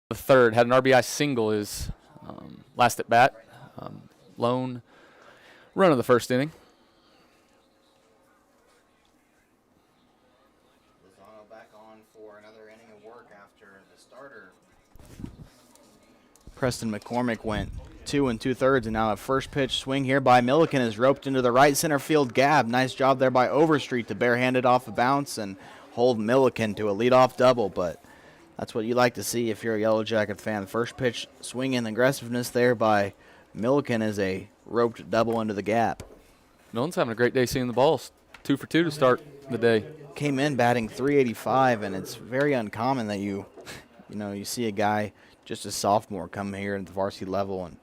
The third had an RBI single his last at bat. Lone run of the first inning. Lozano back on for another inning of work after the starter. Preston McCormick went 2 2/3, and now a first pitch swing here by Milliken is roped into the right center field gap. Nice job there by Overstreet to barehand it off a bounce and hold Milliken to a leadoff double, but that's what you like to see if you're a Yellow Jacket fan. First pitch swing and aggressiveness there by Milliken is a roped double into the gap. Milton's having a great day seeing the balls. 2 for 2 to start the day. Came in batting .385, and it's very uncommon that you see a guy just a sophomore come here at the varsity level and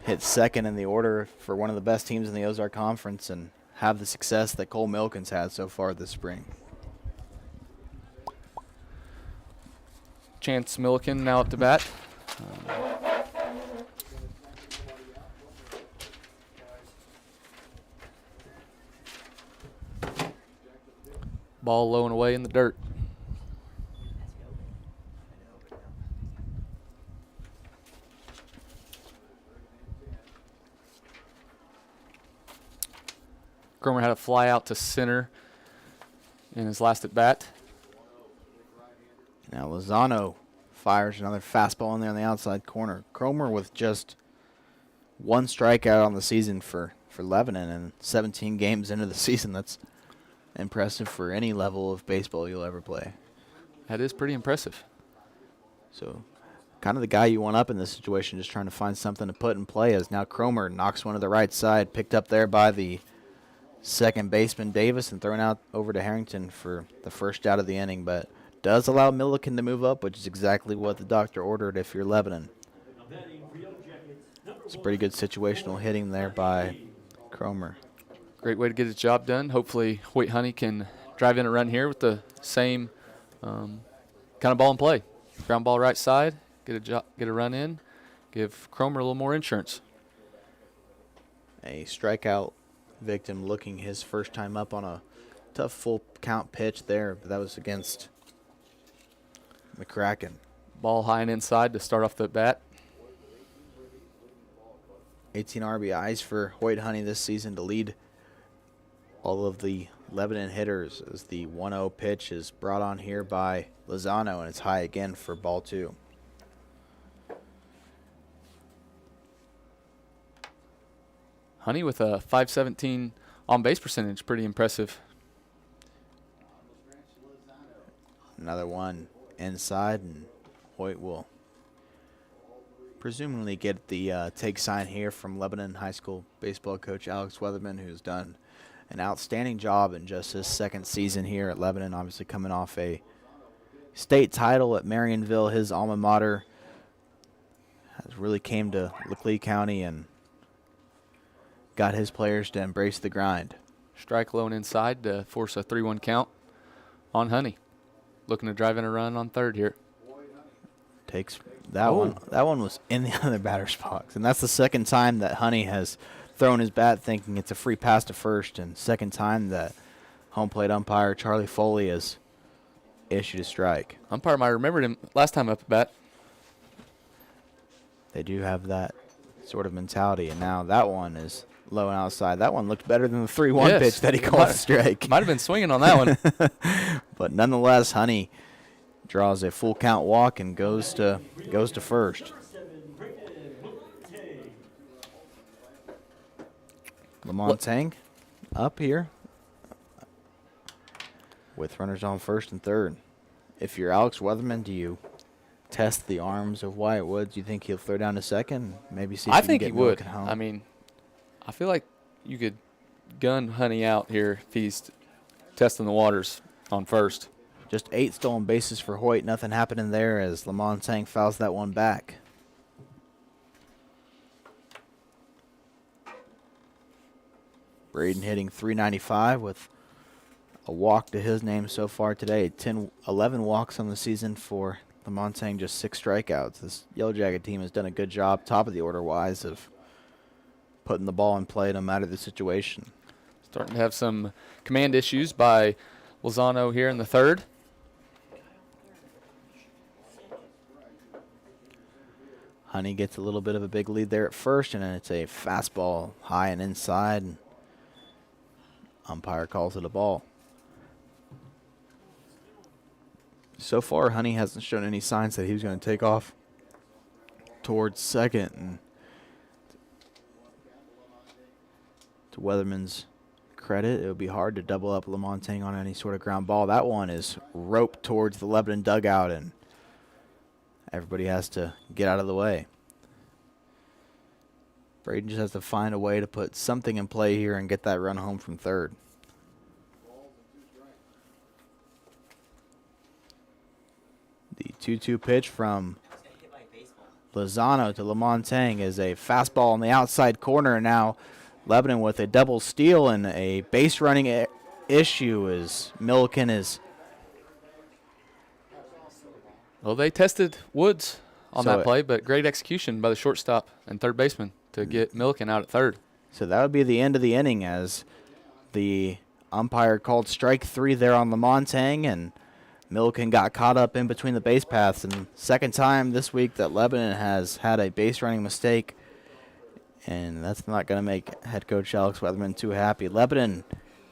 hit second in the order for one of the best teams in the Ozark Conference and have the success that Cole Milliken's had so far this spring. Chance Milliken now up to bat. Ball low and away in the dirt. Cromer had a fly out to center in his last at bat. Now Lozano fires another fastball in there on the outside corner. Cromer with just one strikeout on the season for Lebanon and 17 games into the season. That's impressive for any level of baseball you'll ever play. That is pretty impressive. So kind of the guy you want up in this situation, just trying to find something to put in play, as now Cromer knocks one to the right side, picked up there by the second baseman Davis and thrown out over to Harrington for the first out of the inning, but does allow Milliken to move up, which is exactly what the doctor ordered if you're Lebanon. It's a pretty good situational hitting there by Cromer. Great way to get his job done. Hopefully Hoyt Honey can drive in a run here with the same kind of ball in play. Ground ball right side, get a run in, give Cromer a little more insurance. A strikeout victim looking his first time up on a tough full count pitch there, but that was against McCracken. Ball high and inside to start off the bat. 18 RBIs for Hoyt Honey this season to lead all of the Lebanon hitters, as the 1-0 pitch is brought on here by Lozano, and it's high again for ball 2. Honey with a .517 on-base percentage, pretty impressive. Another one inside, and Hoyt will presumably get the take sign here from Lebanon High School baseball coach Alex Weatherman, who's done an outstanding job in just his second season here at Lebanon, obviously coming off a state title at Marionville, his alma mater. Has really came to Leclerc County and got his players to embrace the grind. Strike low and inside to force a 3-1 count on Honey. Looking to drive in a run on third here. Takes that one. That one was in the other batter's box, and that's the second time that Honey has thrown his bat thinking it's a free pass to first, and second time that home plate umpire Charlie Foley has issued a strike. Umpire might have remembered him last time up at bat. They do have that sort of mentality, and now that one is low and outside. That one looked better than the 3-1 pitch that he called a strike. Might have been swinging on that one. But nonetheless, Honey draws a full count walk and goes to first. Lamont Tang up here with runners on first and third. If you're Alex Weatherman, do you test the arms of Wyatt Woods? Do you think he'll throw down to second? Maybe see if I you can think get he would. Milliken home? I mean, I feel like you could gun Honey out here if he's testing the waters on first. Just 8 stolen bases for Hoyt. Nothing happening there as Lamont Tang fouls that one back. Braden hitting .395 with a walk to his name so far today. 11 walks on the season for Lamont Tang, just 6 strikeouts. This Yellow Jacket team has done a good job, top of the order wise, of putting the ball in play no matter the situation. Starting to have some command issues by Lozano here in the third. Honey gets a little bit of a big lead there at first, and then it's a fastball high and inside, and umpire calls it a ball. So far, Honey hasn't shown any signs that he was going to take off towards second. And to Weatherman's credit, it would be hard to double up Lamontagne on any sort of ground ball. That one is roped towards the Lebanon dugout, and everybody has to get out of the way. Braden just has to find a way to put something in play here and get that run home from third. The 2-2 pitch from Lozano to Lamontagne is a fastball on the outside corner. Now Lebanon with a double steal and a base running issue as Milliken is. Well, they tested Woods on that play, but great execution by the shortstop and third baseman to get Milliken out at third. So that would be the end of the inning as the umpire called strike 3 there on Lamontagne, and Milliken got caught up in between the base paths. And second time this week that Lebanon has had a base running mistake, and that's not going to make head coach Alex Weatherman too happy. Lebanon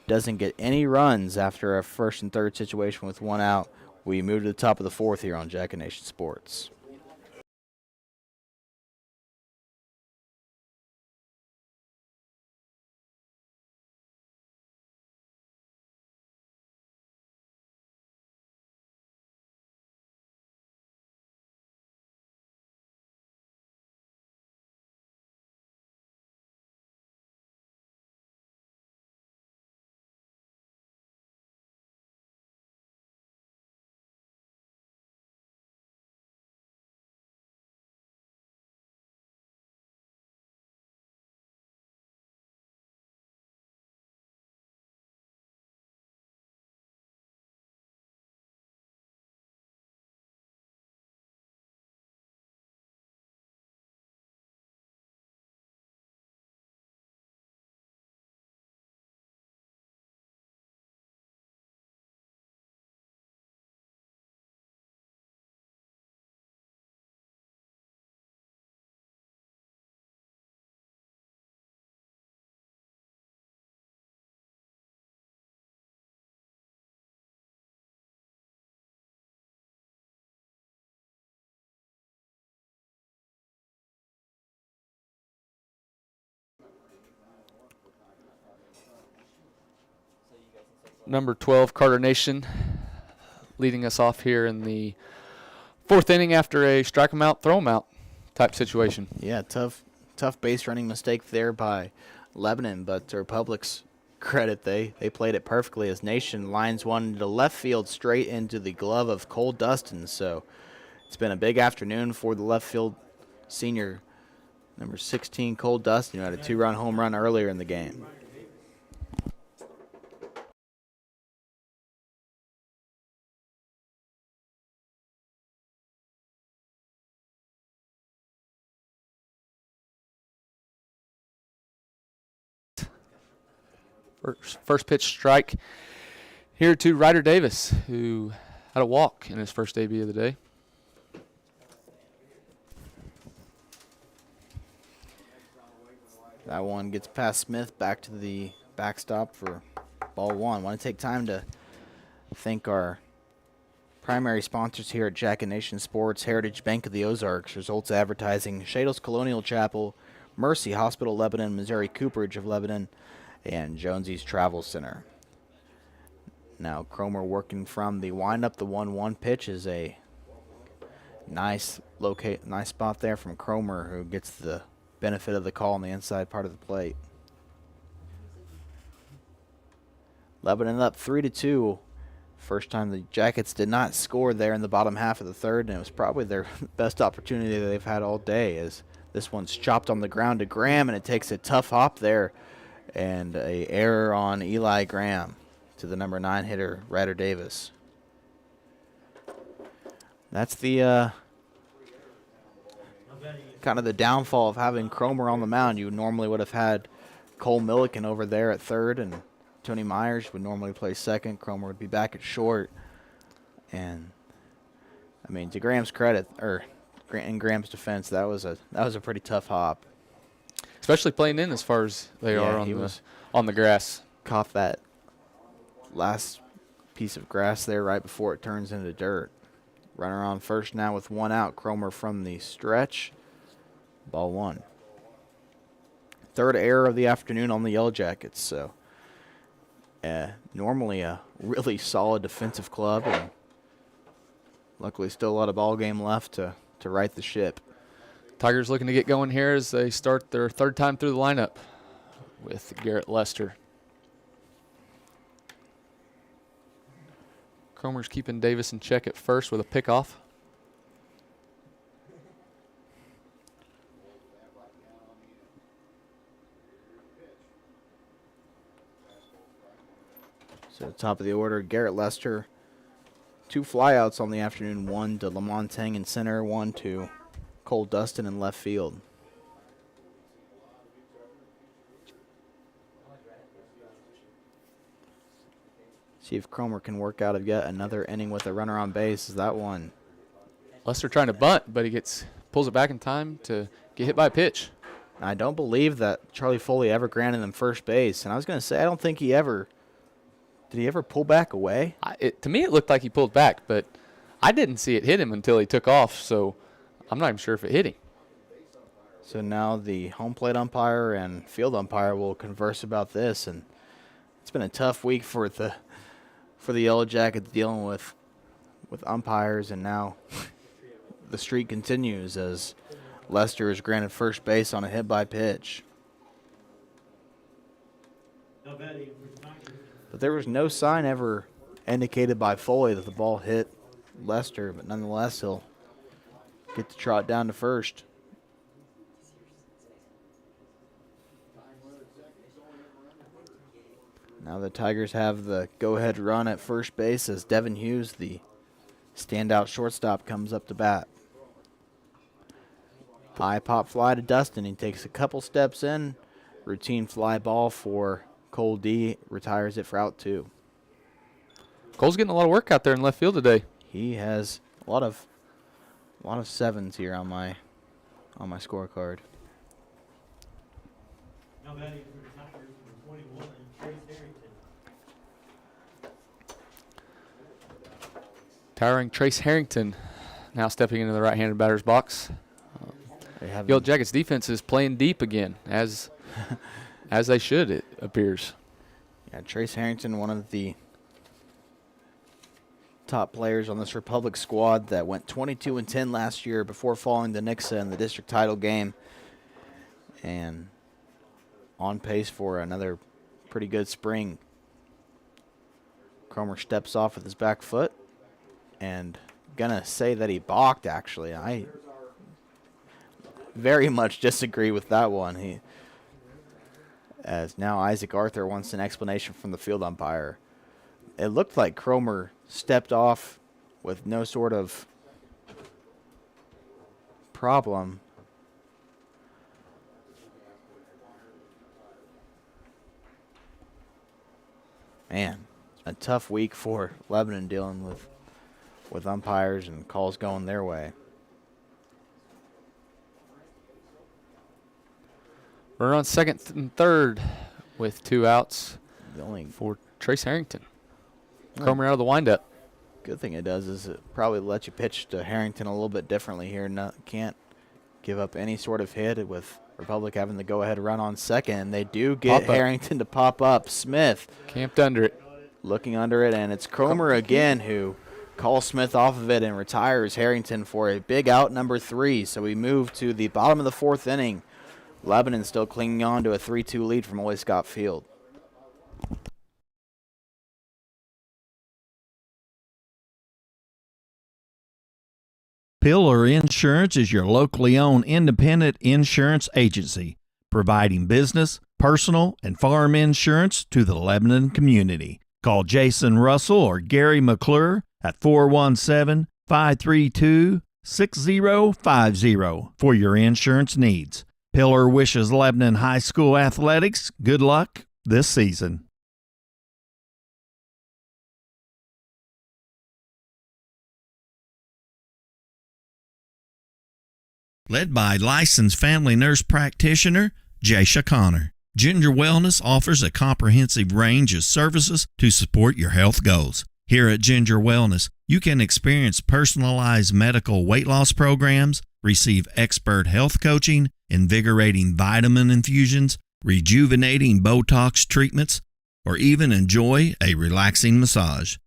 doesn't get any runs after a first and third situation with one out. We move to the top of the fourth here on Jacket Nation Sports. Number 12, Carter Nation, leading us off here in the fourth inning after a strike 'em out, throw 'em out type situation. Yeah, tough base running mistake there by Lebanon, but to Republic's credit, they played it perfectly as Nation lines one into left field straight into the glove of Cole Dustin. So it's been a big afternoon for the left field senior, number 16, Cole Dustin, who had a 2-run home run earlier in the game. First pitch strike here to Ryder Davis, who had a walk in his first debut of the day. That one gets past Smith, back to the backstop for ball one. Want to take time to thank our primary sponsors here at Jacket Nation Sports: Heritage Bank of the Ozarks, Results Advertising, Shadles Colonial Chapel, Mercy Hospital Lebanon, Missouri Cooperage of Lebanon, and Jonesy's Travel Center. Now Cromer working from the windup. The 1-1 pitch is a nice spot there from Cromer, who gets the benefit of the call on the inside part of the plate. Lebanon up 3-2. First time the Jackets did not score there in the bottom half of the third, and it was probably their best opportunity that they've had all day, as this one's chopped on the ground to Graham, and it takes a tough hop there. And a error on Eli Graham to the number 9 hitter, Ryder Davis. That's the kind of the downfall of having Cromer on the mound. You normally would have had Cole Milliken over there at third, and Tony Myers would normally play second. Cromer would be back at short. And, I mean, to Graham's credit, or in Graham's defense, that was a pretty tough hop. Especially playing in as far as they are on the grass. Caught that last piece of grass there right before it turns into dirt. Runner on first now with 1 out. Cromer from the stretch. Ball 1. Third error of the afternoon on the Yellow Jackets. So normally a really solid defensive club, and luckily still a lot of ball game left to right the ship. Tigers looking to get going here as they start their third time through the lineup with Garrett Lester. Cromer's keeping Davis in check at first with a pickoff. So top of the order, Garrett Lester. 2 flyouts on the afternoon, 1 to Lamontang in center, 1 to Cole Dustin in left field. See if Cromer can work out of yet another inning with a runner on base. Is that one? Lester trying to bunt, but he pulls it back in time to get hit by a pitch. I don't believe that Charlie Foley ever granted him first base. And I was going to say, I don't think he ever – did he ever pull back away? To me, it looked like he pulled back, but I didn't see it hit him until he took off, so I'm not even sure if it hit him. So now the home plate umpire and field umpire will converse about this. And it's been a tough week for the Yellow Jackets dealing with umpires, and now the streak continues as Lester is granted first base on a hit by pitch. But there was no sign ever indicated by Foley that the ball hit Lester, but nonetheless he'll get the trot down to first. Now the Tigers have the go-ahead run at first base as Devin Hughes, the standout shortstop, comes up to bat. High pop fly to Dustin. He takes a couple steps in. Routine fly ball for Cole D. Retires it for out 2. Cole's getting a lot of work out there in left field today. He has a lot of 7s here on my scorecard. Towering Trace Harrington now stepping into the right-handed batter's box. Yellow Jackets defense is playing deep again, as they should, it appears. Yeah, Trace Harrington, one of the top players on this Republic squad that went 22-10 last year before falling to Nixa in the district title game, and on pace for another pretty good spring. Cromer steps off with his back foot, and gonna say that he balked, actually. I very much disagree with that one. As now Isaac Arthur wants an explanation from the field umpire. It looked like Cromer stepped off with no sort of problem. Man, a tough week for Lebanon dealing with umpires and calls going their way. We're on second and third with 2 outs for Trace Harrington. Cromer out of the windup. Good thing it does is it probably lets you pitch to Harrington a little bit differently here. Can't give up any sort of hit with Republic having the go-ahead run on second. They do get Harrington to pop up. Smith camped under it. Looking under it, and it's Cromer again who calls Smith off of it and retires Harrington for a big out, number 3. So we move to the bottom of the 4th inning. Lebanon still clinging on to a 3-2 lead from Ole Scott Field. Pillar Insurance is your locally owned independent insurance agency, providing business, personal, and farm insurance to the Lebanon community. Call Jason Russell or Gary McClure at 417-532-6050 for your insurance needs. Pillar wishes Lebanon High School athletics good luck this season. led by licensed family nurse practitioner Jaisha Connor. Ginger Wellness offers a comprehensive range of services to support your health goals. Here at Ginger Wellness, you can experience personalized medical weight loss programs, receive expert health coaching, invigorating vitamin infusions, rejuvenating Botox treatments, or even enjoy a relaxing massage.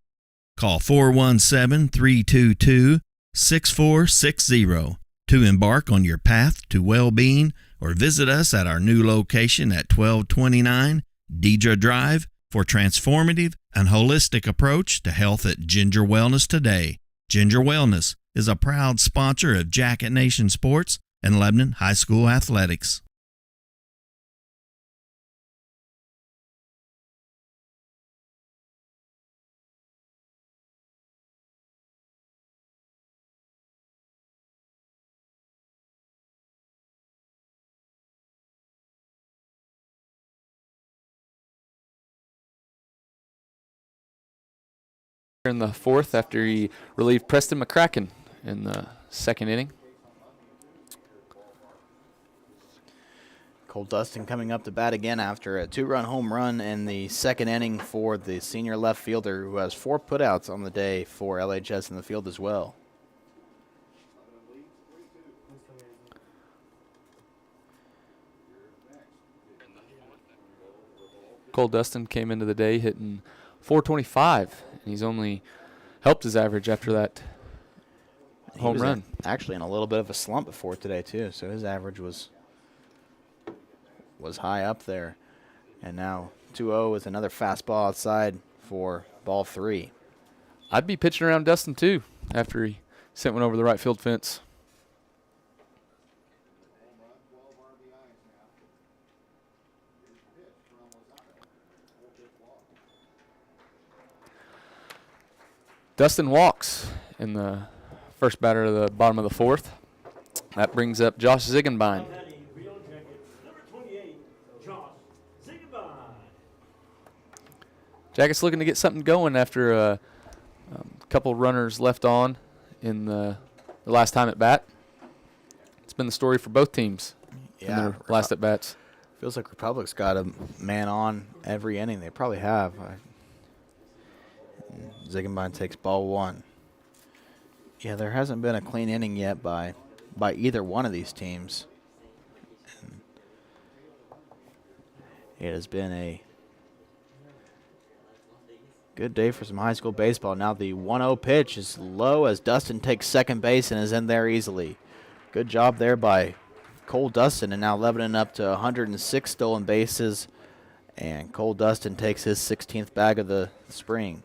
Call 417-322-6460 to embark on your path to well-being, or visit us at our new location at 1229 Deidre Drive for transformative and holistic approach to health at Ginger Wellness today. Ginger Wellness is a proud sponsor of Jacket Nation Sports and Lebanon High School Athletics. In the fourth, after he relieved Preston McCracken in the second inning. Cole Dustin coming up to bat again after a 2-run home run in the second inning for the senior left fielder, who has 4 putouts on the day for LHS in the field as well. Cole Dustin came into the day hitting .425, and he's only helped his average after that home run. Actually in a little bit of a slump before today too, so his average was high up there. And now 2-0 with another fastball outside for ball 3. I'd be pitching around Dustin too after he sent one over the right field fence. Dustin walks in the first batter of the bottom of the fourth. That brings up Josh Ziegenbein. Jackets looking to get something going after a couple runners left on in the last time at bat. It's been the story for both teams in their last at bats. Feels like Republic's got a man on every inning. They probably have. Ziegenbein takes ball 1. Yeah, there hasn't been a clean inning yet by either one of these teams. And it has been a good day for some high school baseball. Now the 1-0 pitch is low as Dustin takes second base and is in there easily. Good job there by Cole Dustin, and now Lebanon up to 106 stolen bases, and Cole Dustin takes his 16th bag of the spring.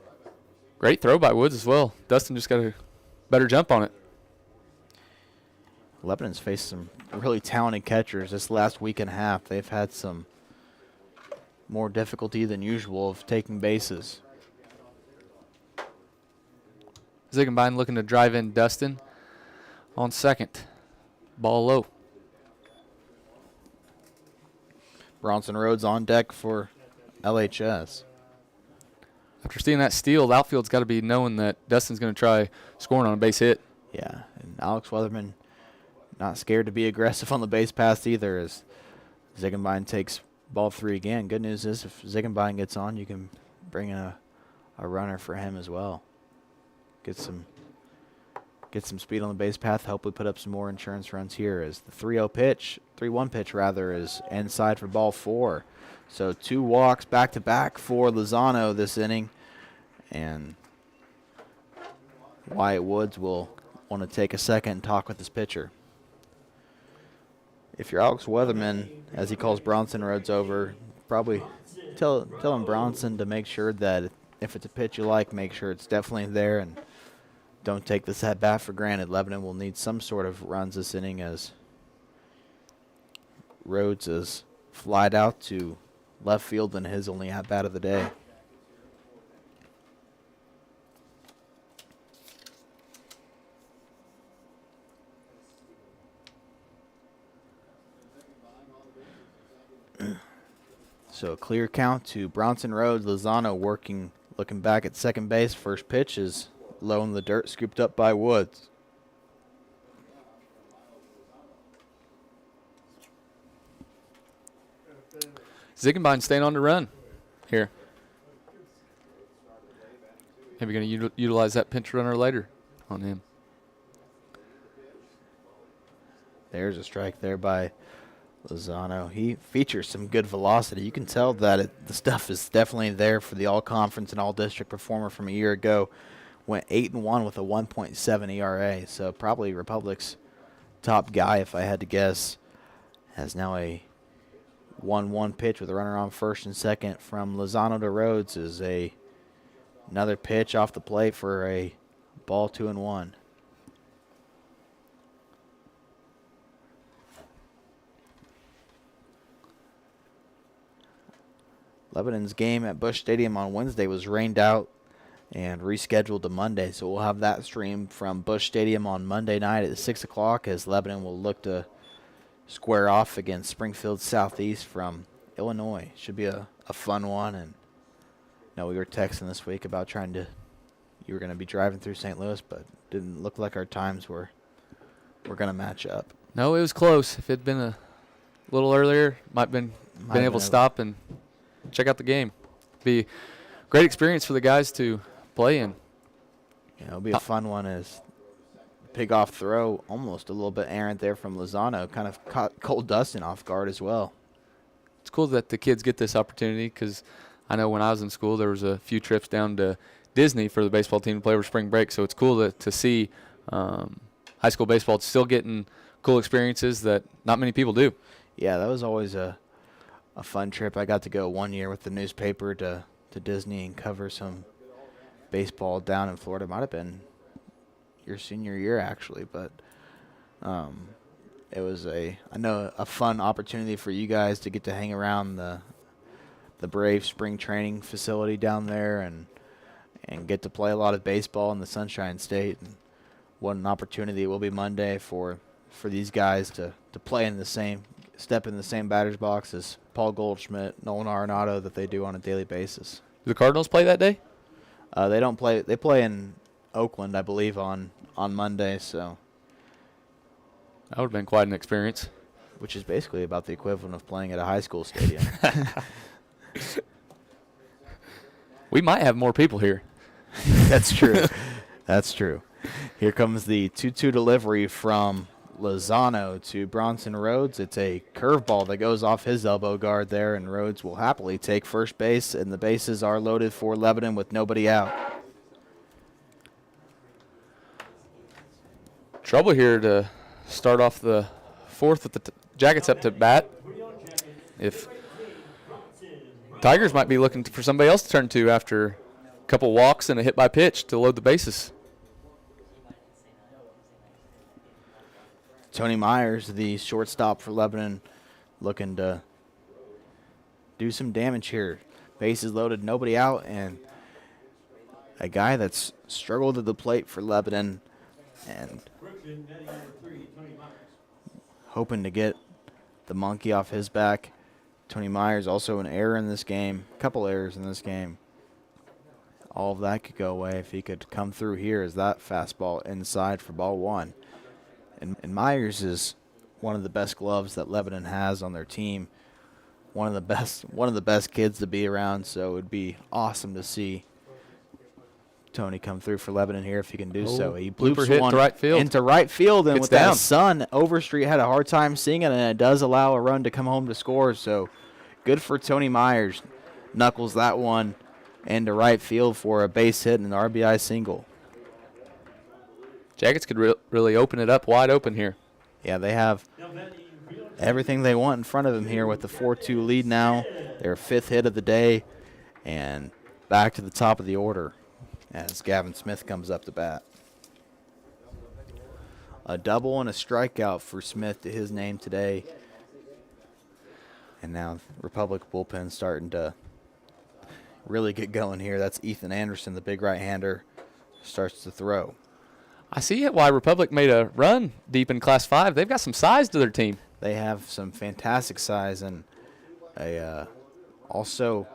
Great throw by Woods as well. Dustin just got a better jump on it. Lebanon's faced some really talented catchers this last week and a half. They've had some more difficulty than usual of taking bases. Ziegenbein looking to drive in Dustin on second. Ball low. Bronson Rhodes on deck for LHS. After seeing that steal, the outfield's got to be knowing that Dustin's going to try scoring on a base hit. Yeah, and Alex Weatherman not scared to be aggressive on the base pass either, as Ziegenbein takes ball 3 again. Good news is if Ziegenbein gets on, you can bring in a runner for him as well. Get some speed on the base path, hopefully put up some more insurance runs here, as the 3-1 pitch rather, is inside for ball 4. So 2 walks back-to-back for Lozano this inning, and Wyatt Woods will want to take a second and talk with his pitcher. If you're Alex Weatherman, as he calls Bronson Rhodes over, probably tell him Bronson to make sure that if it's a pitch you like, make sure it's definitely there, and don't take this at bat for granted. Lebanon will need some sort of runs this inning, as Rhodes is flied out to left field in his only at bat of the day. So a clear count to Bronson Rhodes. Lozano looking back at second base. First pitch is low in the dirt, scooped up by Woods. Ziegenbein staying on the run here. Maybe going to utilize that pinch runner later on him. There's a strike there by Lozano. He features some good velocity. You can tell that the stuff is definitely there for the all-conference and all-district performer from a year ago. Went 8-1 with a 1.7 ERA, so probably Republic's top guy, if I had to guess. Has now a 1-1 pitch with a runner on first and second from Lozano to Rhodes is another pitch off the plate for a ball 2-1. Lebanon's game at Busch Stadium on Wednesday was rained out and rescheduled to Monday, so we'll have that stream from Busch Stadium on Monday night at 6 o'clock as Lebanon will look to square off against Springfield Southeast from Illinois. Should be a fun one. And we were texting this week about you were going to be driving through St. Louis, but didn't look like our times were going to match up. No, it was close. If it had been a little earlier, might have been able to stop and check out the game. Be a great experience for the guys to play in. Yeah, it'll be a fun one as pig off throw, almost a little bit errant there from Lozano, kind of caught Cole Dustin off guard as well. It's cool that the kids get this opportunity because I know when I was in school there was a few trips down to Disney for the baseball team to play over spring break, so it's cool to see high school baseball still getting cool experiences that not many people do. Yeah, that was always a fun trip. I got to go one year with the newspaper to Disney and cover some baseball down in Florida. Might have been your senior year, actually, but it was a fun opportunity for you guys to get to hang around the Brave spring training facility down there and get to play a lot of baseball in the Sunshine State. And what an opportunity it will be Monday for these guys to play in the same batter's box as Paul Goldschmidt, Nolan Arenado that they do on a daily basis. Do the Cardinals play that day? They don't play. They play in Oakland, I believe, on Monday. So that would have been quite an experience. Which is basically about the equivalent of playing at a high school stadium. We might have more people here. That's true. That's true. Here comes the 2-2 delivery from Lozano to Bronson Rhodes. It's a curveball that goes off his elbow guard there, and Rhodes will happily take first base, and the bases are loaded for Lebanon with nobody out. Trouble here to start off the fourth with the Jackets up to bat. If Tigers might be looking for somebody else to turn to after a couple walks and a hit by pitch to load the bases. Tony Myers, the shortstop for Lebanon, looking to do some damage here. Bases loaded, nobody out, and a guy that's struggled at the plate for Lebanon and hoping to get the monkey off his back. Tony Myers also an error in this game, a couple errors in this game. All of that could go away if he could come through here as that fastball inside for ball one. And Myers is one of the best gloves that Lebanon has on their team. One of the best kids to be around. So it would be awesome to see Tony come through for Lebanon here if he can do so. He bloops hit one into right field, and it's with down. that sun, Overstreet had a hard time seeing it, and it does allow a run to come home to score. So good for Tony Myers. Knuckles that one into right field for a base hit and an RBI single. Jackets could really open it up wide open here. Yeah, they have everything they want in front of them here with the 4-2 lead now. Their fifth hit of the day and back to the top of the order as Gavin Smith comes up to bat. A double and a strikeout for Smith to his name today. And now Republic bullpen starting to really get going here. That's Ethan Anderson, the big right-hander, starts to throw. I see why Republic made a run deep in Class 5. They've got some size to their team. They have some fantastic size, and they also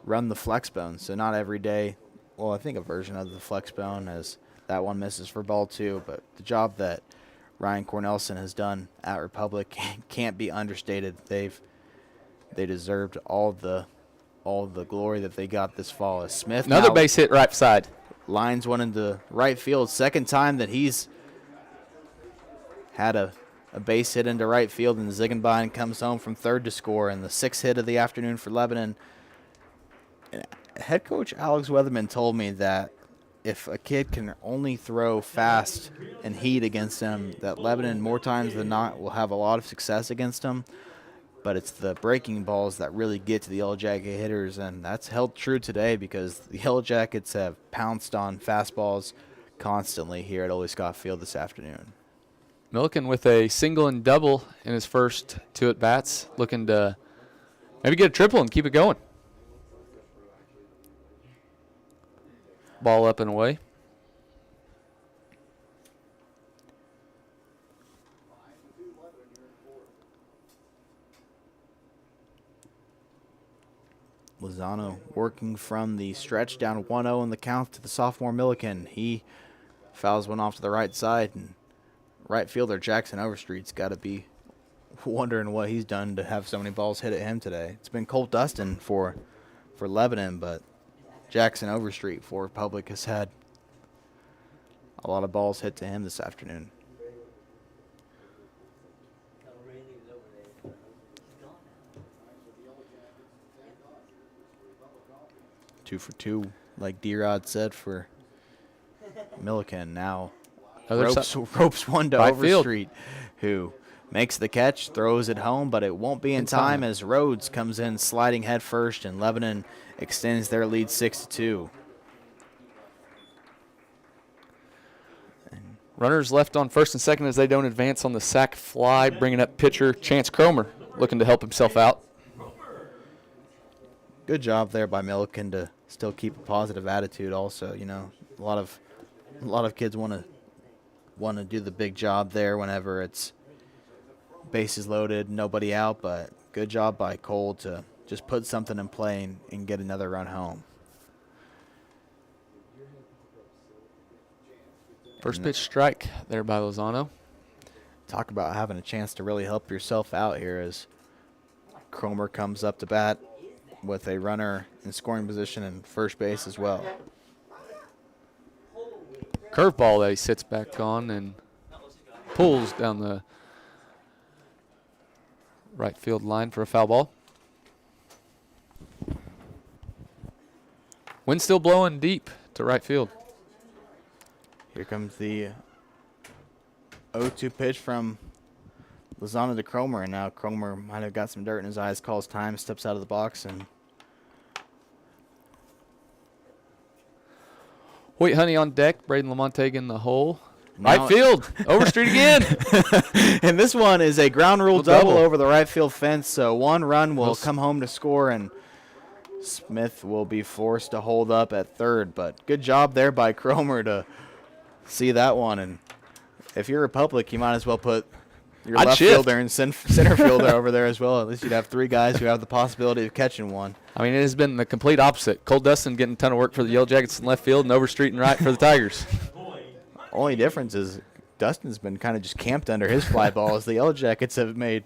run the flex bone. So not every day, well, I think a version of the flex bone, as that one misses for ball two. But the job that Ryan Cornelson has done at Republic can't be understated. They've they deserved all the glory that they got this fall. As Smith Another base hit right side. Lines one into right field. Second time that he's had a base hit into right field, and Ziegenbein comes home from third to score, and the 6th hit of the afternoon for Lebanon. Head coach Alex Weatherman told me that if a kid can only throw fast and heat against him, that Lebanon more times than not will have a lot of success against him. But it's the breaking balls that really get to the Yellow Jacket hitters, and that's held true today because the Yellow Jackets have pounced on fastballs constantly here at Ole Scott Field this afternoon. Milliken with a single and double in his first 2 at-bats, looking to maybe get a triple and keep it going. Ball up and away. Lozano working from the stretch, down 1-0 in the count to the sophomore Milliken. He fouls one off to the right side, and right fielder Jackson Overstreet's got to be wondering what he's done to have so many balls hit at him today. It's been Colt Dustin for Lebanon, but Jackson Overstreet for Republic has had a lot of balls hit to him this afternoon. Two for two, like D-Rod said, for Milliken. Now ropes one to Overstreet, who makes the catch, throws it home, but it won't be in time as Rhodes comes in sliding head first, and Lebanon extends their lead 6-2. Runners left on first and second as they don't advance on the sac fly, bringing up pitcher Chance Cromer, looking to help himself out. Good job there by Milliken to still keep a positive attitude also. You know, a lot of kids want to do the big job there whenever it's bases loaded, nobody out, but good job by Cole to just put something in play and get another run home. First pitch strike there by Lozano. Talk about having a chance to really help yourself out here as Cromer comes up to bat with a runner in scoring position and first base as well. Curveball that he sits back on and pulls down the right field line for a foul ball. Wind still blowing deep to right field. Here comes the 0-2 pitch from Lozano to Cromer, and now Cromer might have got some dirt in his eyes, calls time, steps out of the box, and Hoyt Honey on deck, Braden Lamontague in the hole. Right field, Overstreet again. And this one is a ground rule double over the right field fence, so one run will come home to score, and Smith will be forced to hold up at third. But good job there by Cromer to see that one. And if you're Republic, you might as well put your left fielder and center fielder over there as well. At least you'd have 3 guys who have the possibility of catching one. I mean, it has been the complete opposite. Cole Dustin getting a ton of work for the Yellow Jackets in left field and Overstreet and right for the Tigers. Only difference is Dustin's been kind of just camped under his fly balls. The Yellow Jackets have made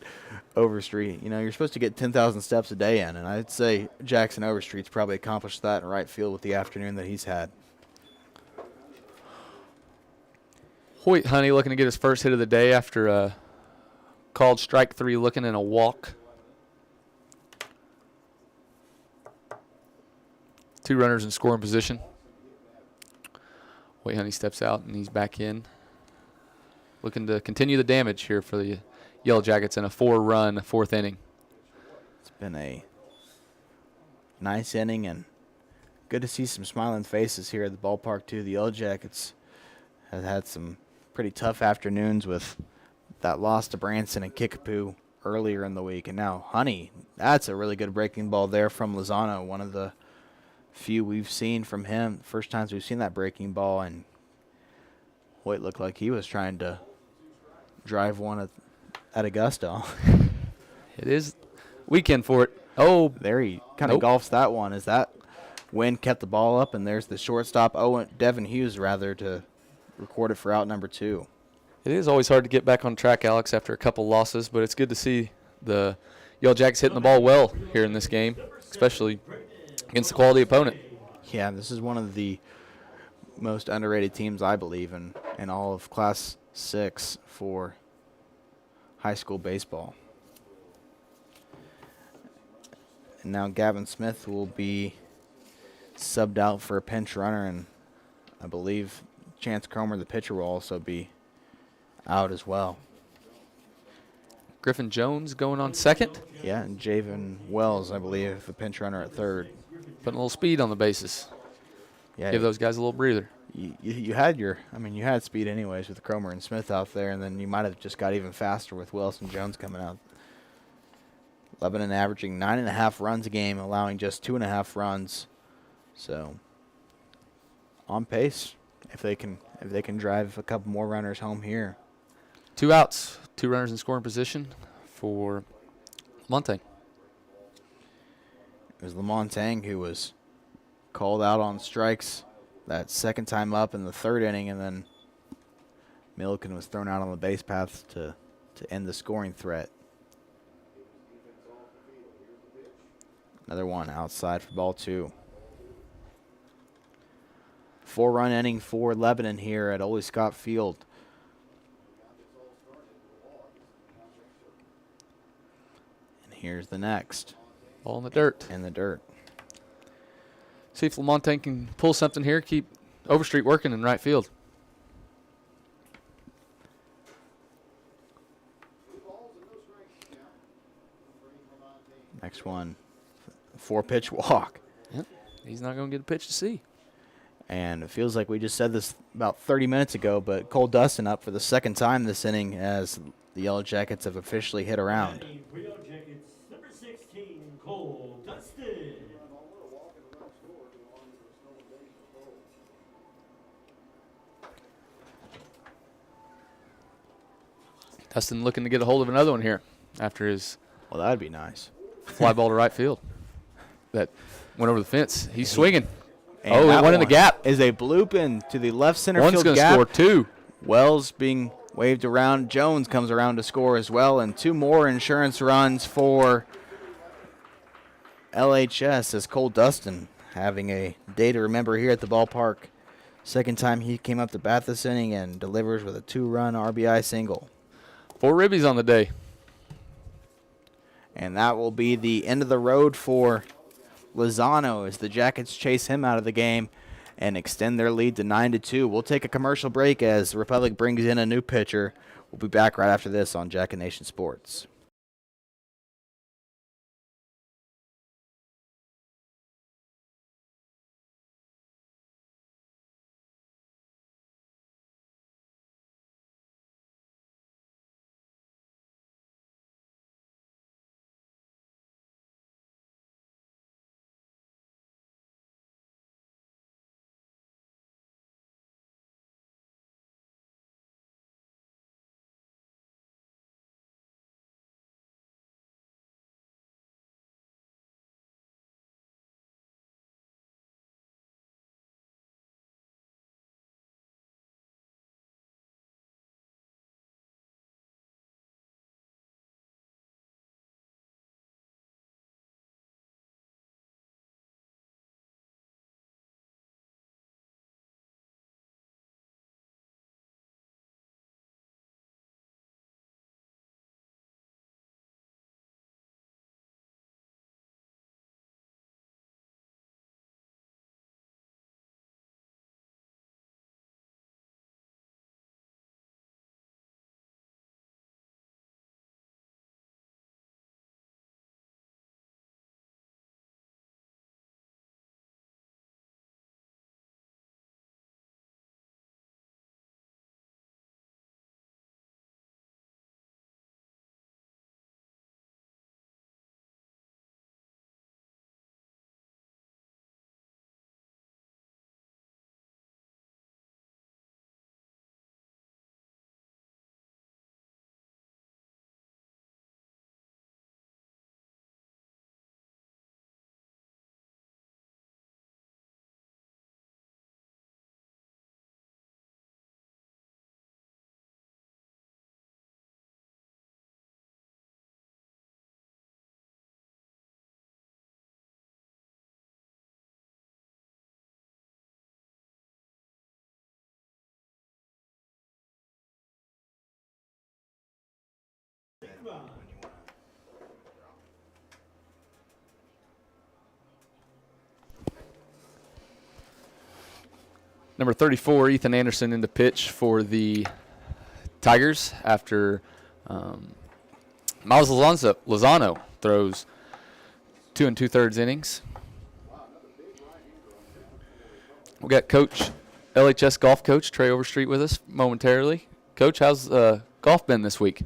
Overstreet. You know, you're supposed to get 10,000 steps a day in, and I'd say Jackson Overstreet's probably accomplished that in right field with the afternoon that he's had. Hoyt Honey looking to get his first hit of the day after a called strike 3, looking in a walk. 2 runners in scoring position. Hoyt Honey steps out and he's back in. Looking to continue the damage here for the Yellow Jackets in a 4-run 4th inning. It's been a nice inning and good to see some smiling faces here at the ballpark too. The Yellow Jackets have had some pretty tough afternoons with that loss to Branson and Kickapoo earlier in the week. And now Honey, that's a really good breaking ball there from Lozano, one of the few we've seen from him. First times we've seen that breaking ball, and Hoyt looked like he was trying to drive one at Augusta. It is weekend for it. Oh, there he kind of golfs that one as that wind kept the ball up, and there's the shortstop, Devin Hughes, rather, to record it for out number 2. It is always hard to get back on track, Alex, after a couple losses, but it's good to see the Yellow Jackets hitting the ball well here in this game, especially against a quality opponent. Yeah, this is one of the most underrated teams, I believe, in all of Class 6 for high school baseball. And now Gavin Smith will be subbed out for a pinch runner, and I believe Chance Cromer, the pitcher, will also be out as well. Griffin Jones going on second. Yeah, and Javen Wells, I believe, the pinch runner at third. Putting a little speed on the bases. Yeah, give those guys a little breather. You had you had speed anyways with Cromer and Smith out there, and then you might have just got even faster with Wells and Jones coming out. Lebanon averaging 9.5 runs a game, allowing just 2.5 runs. So on pace if they can drive a couple more runners home here. 2 outs, 2 runners in scoring position for Montang. It was Lamontang who was called out on strikes that second time up in the third inning, and then Milliken was thrown out on the base path to end the scoring threat. Another one outside for ball 2. 4-run inning for Lebanon here at Ole Scott Field. And here's the next. Ball in the dirt. In the dirt. See if Lamontang can pull something here, keep Overstreet working in right field. Next one, 4-pitch walk. Yep. He's not going to get a pitch to see. And it feels like we just said this about 30 minutes ago, but Cole Dustin up for the second time this inning as the Yellow Jackets have officially hit around. Yellow Jackets, number 16, Cole Dustin. Dustin looking to get a hold of another one here after his Well, that'd be nice. fly ball to right field. That went over the fence. He's swinging. And it went in the gap. Is a bloop in to the left center One's field gonna gap. score 2. Wells being waved around. Jones comes around to score as well, and 2 more insurance runs for LHS as Cole Dustin having a day to remember here at the ballpark. Second time he came up to bat this inning and delivers with a 2-run RBI single. 4 ribbies on the day. And that will be the end of the road for Lozano as the Jackets chase him out of the game and extend their lead to 9-2. We'll take a commercial break as the Republic brings in a new pitcher. We'll be back right after this on Jacket Nation Sports. 5. Number 34, Ethan Anderson in the pitch for the Tigers after Miles Lozano throws 2 2/3 innings. We got Coach, LHS golf coach Trey Overstreet with us momentarily. Coach, how's golf been this week?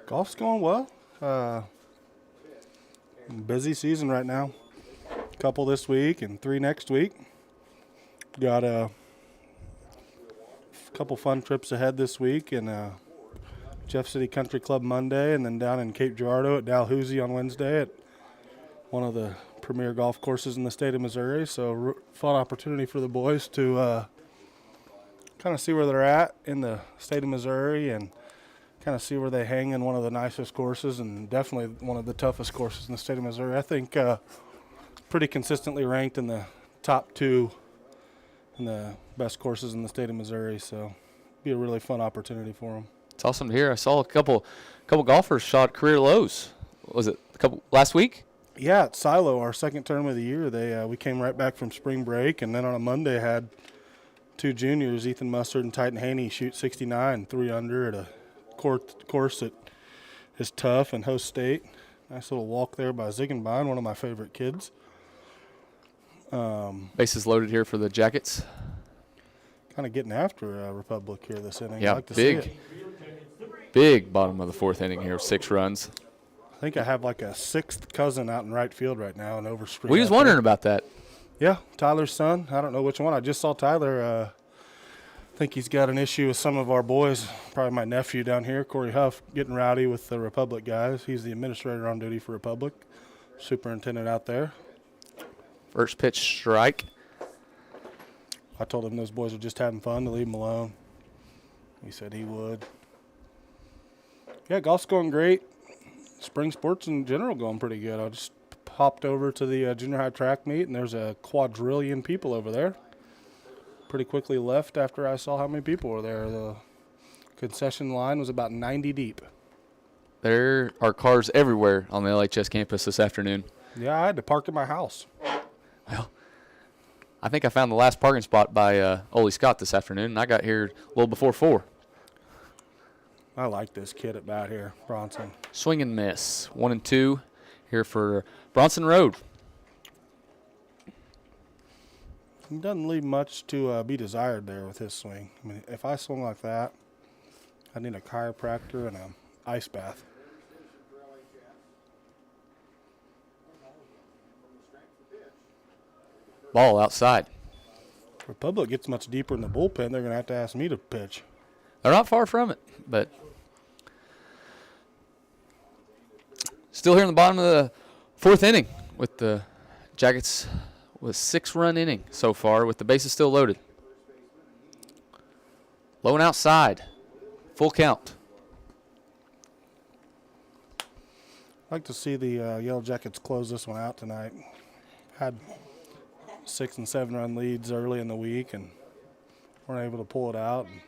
Golf's going well. Busy season right now. Couple this week and 3 next week. Got a couple fun trips ahead this week in Jeff City Country Club Monday, and then down in Cape Girardeau at Dalhousie on Wednesday at one of the premier golf courses in the state of Missouri. So fun opportunity for the boys to kind of see where they're at in the state of Missouri and kind of see where they hang in one of the nicest courses and definitely one of the toughest courses in the state of Missouri. I think pretty consistently ranked in the top 2 in the best courses in the state of Missouri. So be a really fun opportunity for them. It's awesome to hear. I saw a couple golfers shot career lows. Was it a couple last week? Yeah, at Silo, our second tournament of the year, we came right back from spring break, and then on a Monday had 2 juniors, Ethan Mustard and Titan Haney, shoot 69, 3 under at a course that is tough and host state. Nice little walk there by Ziegenbein, one of my favorite kids. Bases loaded here for the Jackets. Kind of getting after Republic here this inning. Yeah, I like to see it. Big bottom of the 4th inning here, 6 runs. I think I have like a 6th cousin out in right field right now in Overstreet. We was wondering about that. Yeah, Tyler's son. I don't know which one. I just saw Tyler. I think he's got an issue with some of our boys. Probably my nephew down here, Corey Huff, getting rowdy with the Republic guys. He's the administrator on duty for Republic, superintendent out there. First pitch strike. I told him those boys are just having fun to leave them alone. He said he would. Yeah, golf's going great. Spring sports in general going pretty good. I just hopped over to the junior high track meet, and there's a quadrillion people over there. Pretty quickly left after I saw how many people were there. The concession line was about 90 deep. There are cars everywhere on the LHS campus this afternoon. Yeah, I had to park at my house. Well, I think I found the last parking spot by Ole Scott this afternoon, and I got here a little before 4. I like this kid at bat here, Bronson. Swing and miss. 1 and 2 here for Bronson Road. He doesn't leave much to be desired there with his swing. I mean, if I swung like that, I'd need a chiropractor and an ice bath. Ball outside. Republic gets much deeper in the bullpen, they're going to have to ask me to pitch. They're not far from it, but still here in the bottom of the 4th inning with the Jackets with 6-run inning so far with the bases still loaded. Low and outside. Full count. I'd like to see the Yellow Jackets close this one out tonight. Had 6 and 7 run leads early in the week and weren't able to pull it out. And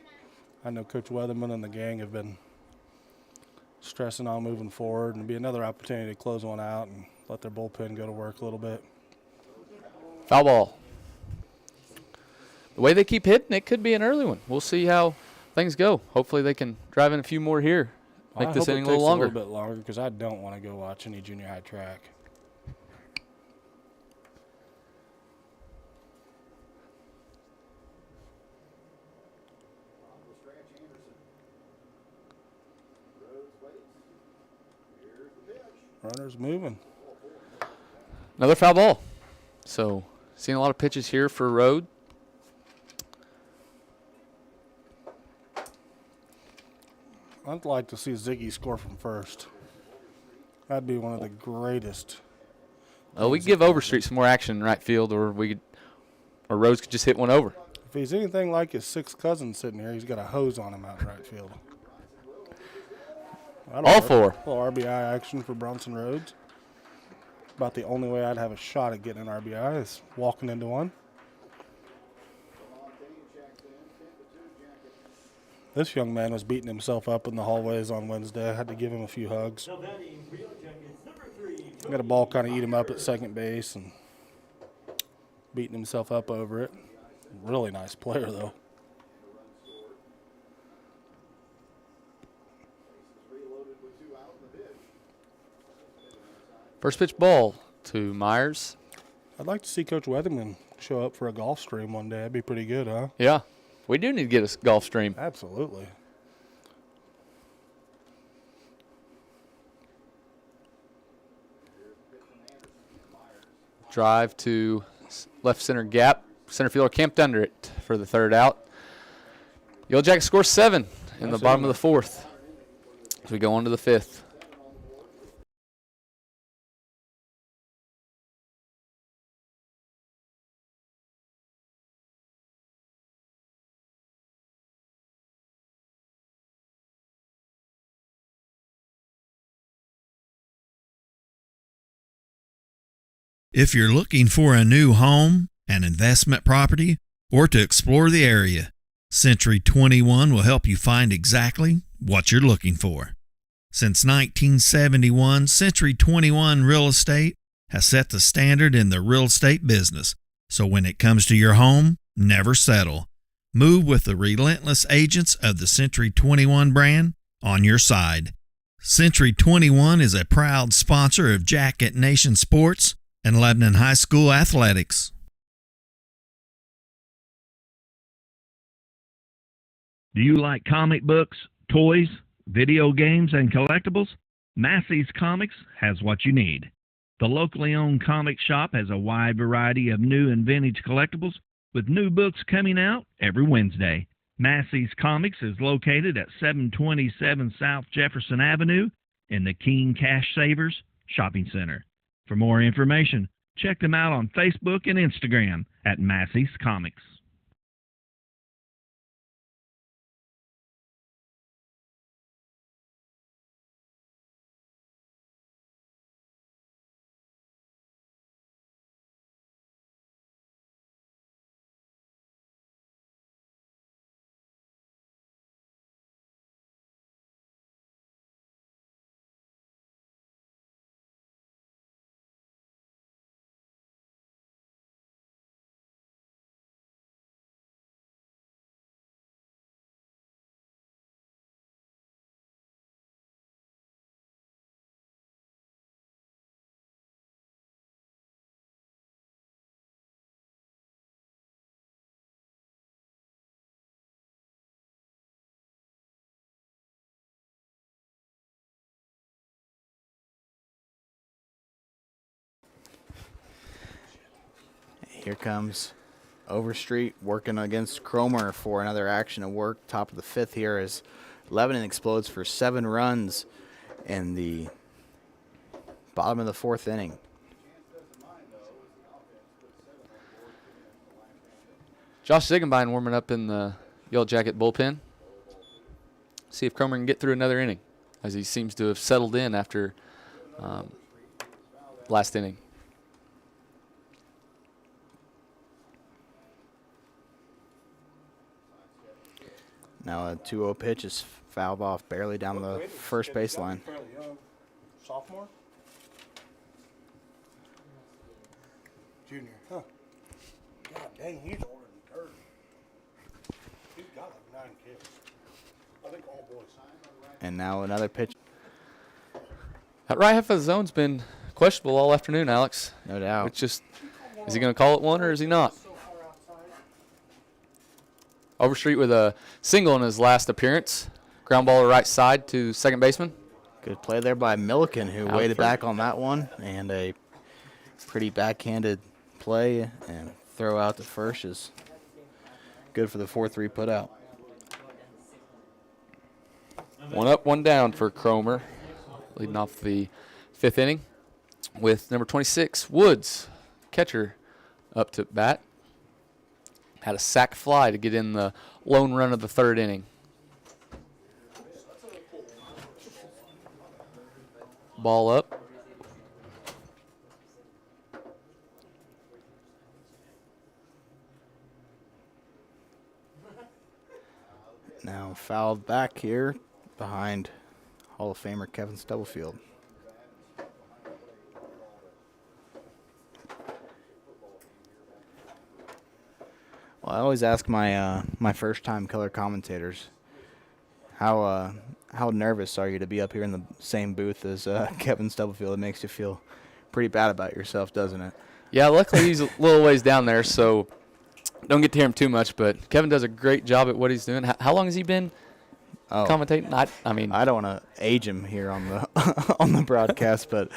I know Coach Weatherman and the gang have been stressing on moving forward, and it'll be another opportunity to close one out and let their bullpen go to work a little bit. Foul ball. The way they keep hitting, it could be an early one. We'll see how things go. Hopefully they can drive in a few more here. Make this inning a little longer. A little bit longer because I don't want to go watch any junior high track. Runners moving. Another foul ball. So, seeing a lot of pitches here for Road. I'd like to see Ziggy score from first. That'd be one of the greatest. Oh, we could give Overstreet some more action in right field, or Rhodes could just hit one over. If he's anything like his 6th cousin sitting here, he's got a hose on him out in right field. All 4. A little RBI action for Bronson Rhodes. About the only way I'd have a shot at getting an RBI is walking into one. This young man was beating himself up in the hallways on Wednesday. I had to give him a few hugs. Got a ball kind of eat him up at second base and beating himself up over it. Really nice player, though. First pitch ball to Myers. I'd like to see Coach Weatherman show up for a golf stream one day. That'd be pretty good, huh? Yeah, we do need to get a golf stream. Absolutely. Drive to left center gap. Center fielder camped under it for the third out. Yellow Jackets score 7 in the bottom of the fourth as we go on to the fifth. If you're looking for a new home, an investment property, or to explore the area, Century 21 will help you find exactly what you're looking for. Since 1971, Century 21 Real Estate has set the standard in the real estate business. So when it comes to your home, never settle. Move with the relentless agents of the Century 21 brand on your side. Century 21 is a proud sponsor of Jacket Nation Sports and Lebanon High School athletics. Do you like comic books, toys, video games, and collectibles? Massey's Comics has what you need. The locally owned comic shop has a wide variety of new and vintage collectibles, with new books coming out every Wednesday. Massey's Comics is located at 727 South Jefferson Avenue in the Keene Cash Savers Shopping Center. For more information, check them out on Facebook and Instagram at Massey's Comics. Here comes Overstreet working against Cromer for another action of work. Top of the fifth here as Lebanon explodes for 7 runs in the bottom of the fourth inning. Josh Ziegenbein warming up in the Yellow Jacket bullpen. See if Cromer can get through another inning, as he seems to have settled in after last inning. Now a 2-0 pitch is fouled off barely down the first baseline. Sophomore? Junior, huh? God dang, he's older than Kurt. He's got like 9 kids. I think all boys. And now another pitch. That right half of the zone's been questionable all afternoon, Alex. No doubt. It's just, is he going to call it one or is he not? Overstreet with a single in his last appearance. Ground ball to right side to second baseman. Good play there by Milliken, who waited back on that one, and a pretty backhanded play and throw out to first is good for the 4-3 putout. 1 up, 1 down for Cromer, leading off the fifth inning with number 26, Woods, catcher, up to bat. Had a sac fly to get in the lone run of the third inning. Ball up. Now Now fouled back here behind Hall of Famer Kevin Stubblefield. Well, I always ask my my first-time color commentators, how nervous are you to be up here in the same booth as Kevin Stubblefield? It makes you feel pretty bad about yourself, doesn't it? Yeah, luckily he's a little ways down there, so don't get to hear him too much. But Kevin does a great job at what he's doing. How long has he been commentating? I mean, I don't want to age him here on the on the broadcast, but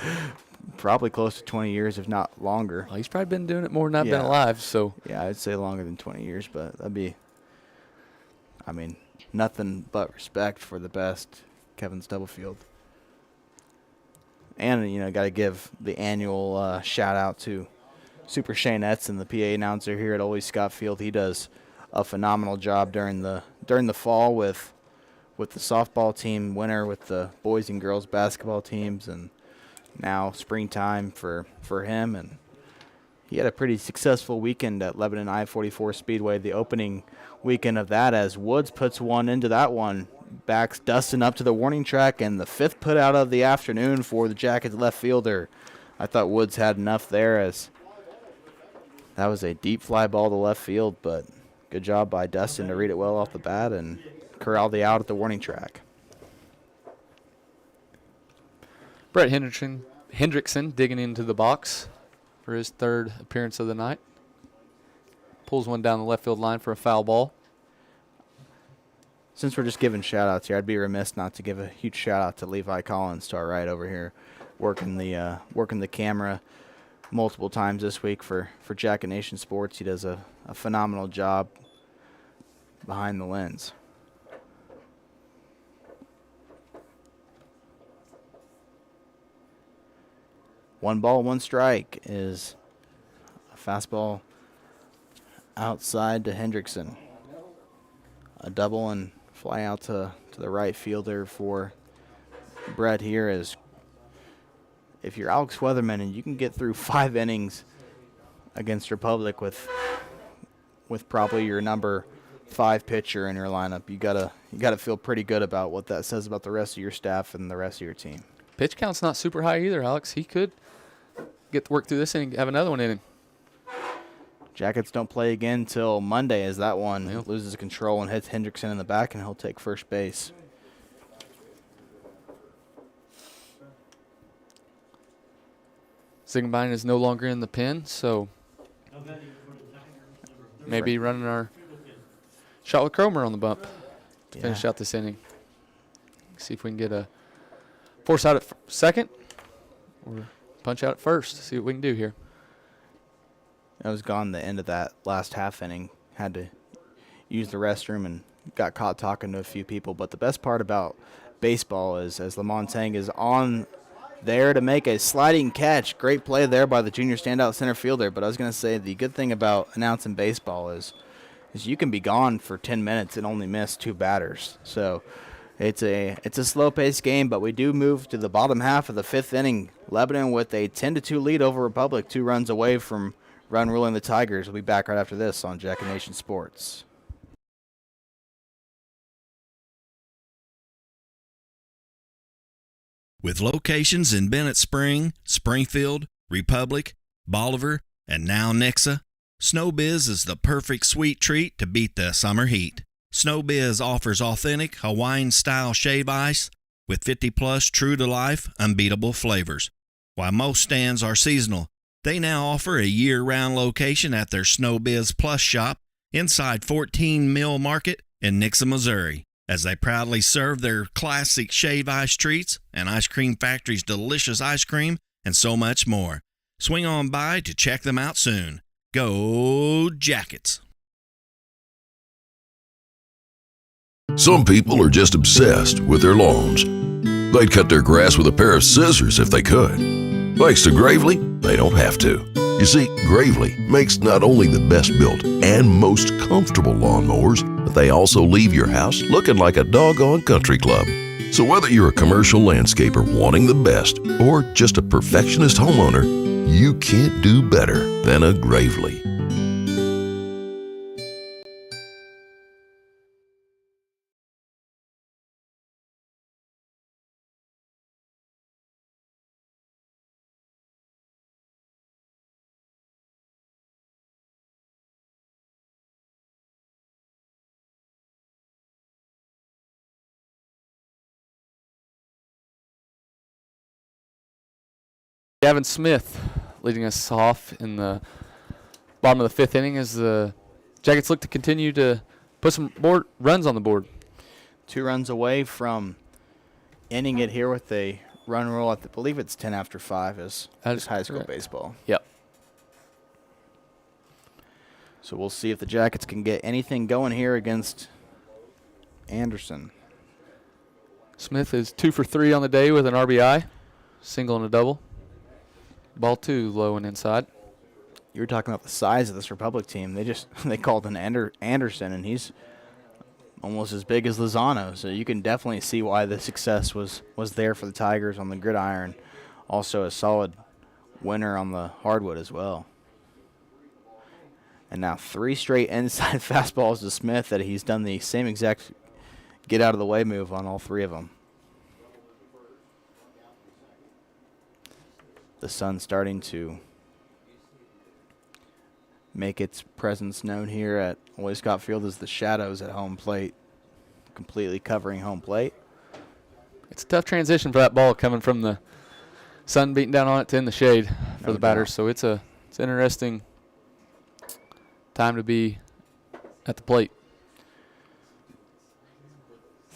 probably close to 20 years, if not longer. Well, he's probably been doing it more than I've been alive. So yeah, I'd say longer than 20 years, but that'd be, I mean, nothing but respect for the best Kevin Stubblefield. And, you know, got to give the annual shout out to Super Shane Etzen, the PA announcer here at Always Scott Field. He does a phenomenal job during the fall with the softball team winter, with the boys and girls basketball teams, and now springtime for him. And he had a pretty successful weekend at Lebanon I-44 Speedway, the opening weekend of that, as Woods puts one into that one, backs Dustin up to the warning track, and the fifth put out of the afternoon for the Jackets left fielder. I thought Woods had enough there, as that was a deep fly ball to left field, but good job by Dustin to read it well off the bat and corral the out at the warning track. Brett Hendrickson digging into the box for his third appearance of the night. Pulls one down the left field line for a foul ball. Since we're just giving shout-outs here, I'd be remiss not to give a huge shout-out to Levi Collins to our right over here, working the camera multiple times this week for Jacket Nation Sports. He does a phenomenal job behind the lens. One ball, one strike is a fastball outside to Hendrickson. A double and fly out to the right fielder for Brett here. Is if you're Alex Weatherman and you can get through 5 innings against Republic with probably your number 5 pitcher in your lineup, you gotta feel pretty good about what that says about the rest of your staff and the rest of your team. Pitch count's not super high either, Alex. He could get to work through this inning, have another one in him. Jackets don't play again till Monday, as that one loses control and hits Hendrickson in the back, and he'll take first base. Ziegenbein is no longer in the pen, so maybe running our shot with Cromer on the bump to finish out this inning. See if we can get a force out at second or punch out at first. See what we can do here. I was gone the end of that last half inning. Had to use the restroom and got caught talking to a few people. But the best part about baseball is, as Lamont Tang is on there to make a sliding catch. Great play there by the junior standout center fielder. But I was going to say the good thing about announcing baseball is you can be gone for 10 minutes and only miss 2 batters. So it's a slow-paced game, but we do move to the bottom half of the 5th inning. Lebanon with a 10-2 lead over Republic, 2 runs away from run ruling the Tigers. We'll be back right after this on Jacket Nation Sports. With locations in Bennett Spring, Springfield, Republic, Bolivar, and now Nixa, SnowBiz is the perfect sweet treat to beat the summer heat. SnowBiz offers authentic Hawaiian-style shave ice with 50-plus true-to-life, unbeatable flavors. While most stands are seasonal, they now offer a year-round location at their SnowBiz Plus shop inside 14 Mill Market in Nixa, Missouri, as they proudly serve their classic shave ice treats and Ice Cream Factory's delicious ice cream and so much more. Swing on by to check them out soon. Go Jackets! Some people are just obsessed with their lawns. They'd cut their grass with a pair of scissors if they could. Thanks to Gravely, they don't have to. You see, Gravely makes not only the best built and most comfortable lawnmowers, but they also leave your house looking like a doggone country club. So whether you're a commercial landscaper wanting the best or just a perfectionist homeowner, you can't do better than a Gravely. Gavin Smith leading us off in the bottom of the 5th inning as the Jackets look to continue to put some more runs on the board. 2 runs away from ending it here with a run roll. I believe it's 10 after 5 is high school baseball. Yep. So we'll see if the Jackets can get anything going here against Anderson. Smith is 2 for 3 on the day with an RBI, single and a double. Ball 2 low and inside. You were talking about the size of this Republic team. They called in Anderson, and he's almost as big as Lozano. So you can definitely see why the success was there for the Tigers on the gridiron. Also a solid winner on the hardwood as well. And now 3 straight inside fastballs to Smith that he's done the same exact get out of the way move on all 3 of them. The sun starting to make its presence known here at Roy Scott Field as the shadows at home plate completely covering home plate. It's a tough transition for that ball coming from the sun beating down on it to in the shade for the batters. So it's interesting time to be at the plate.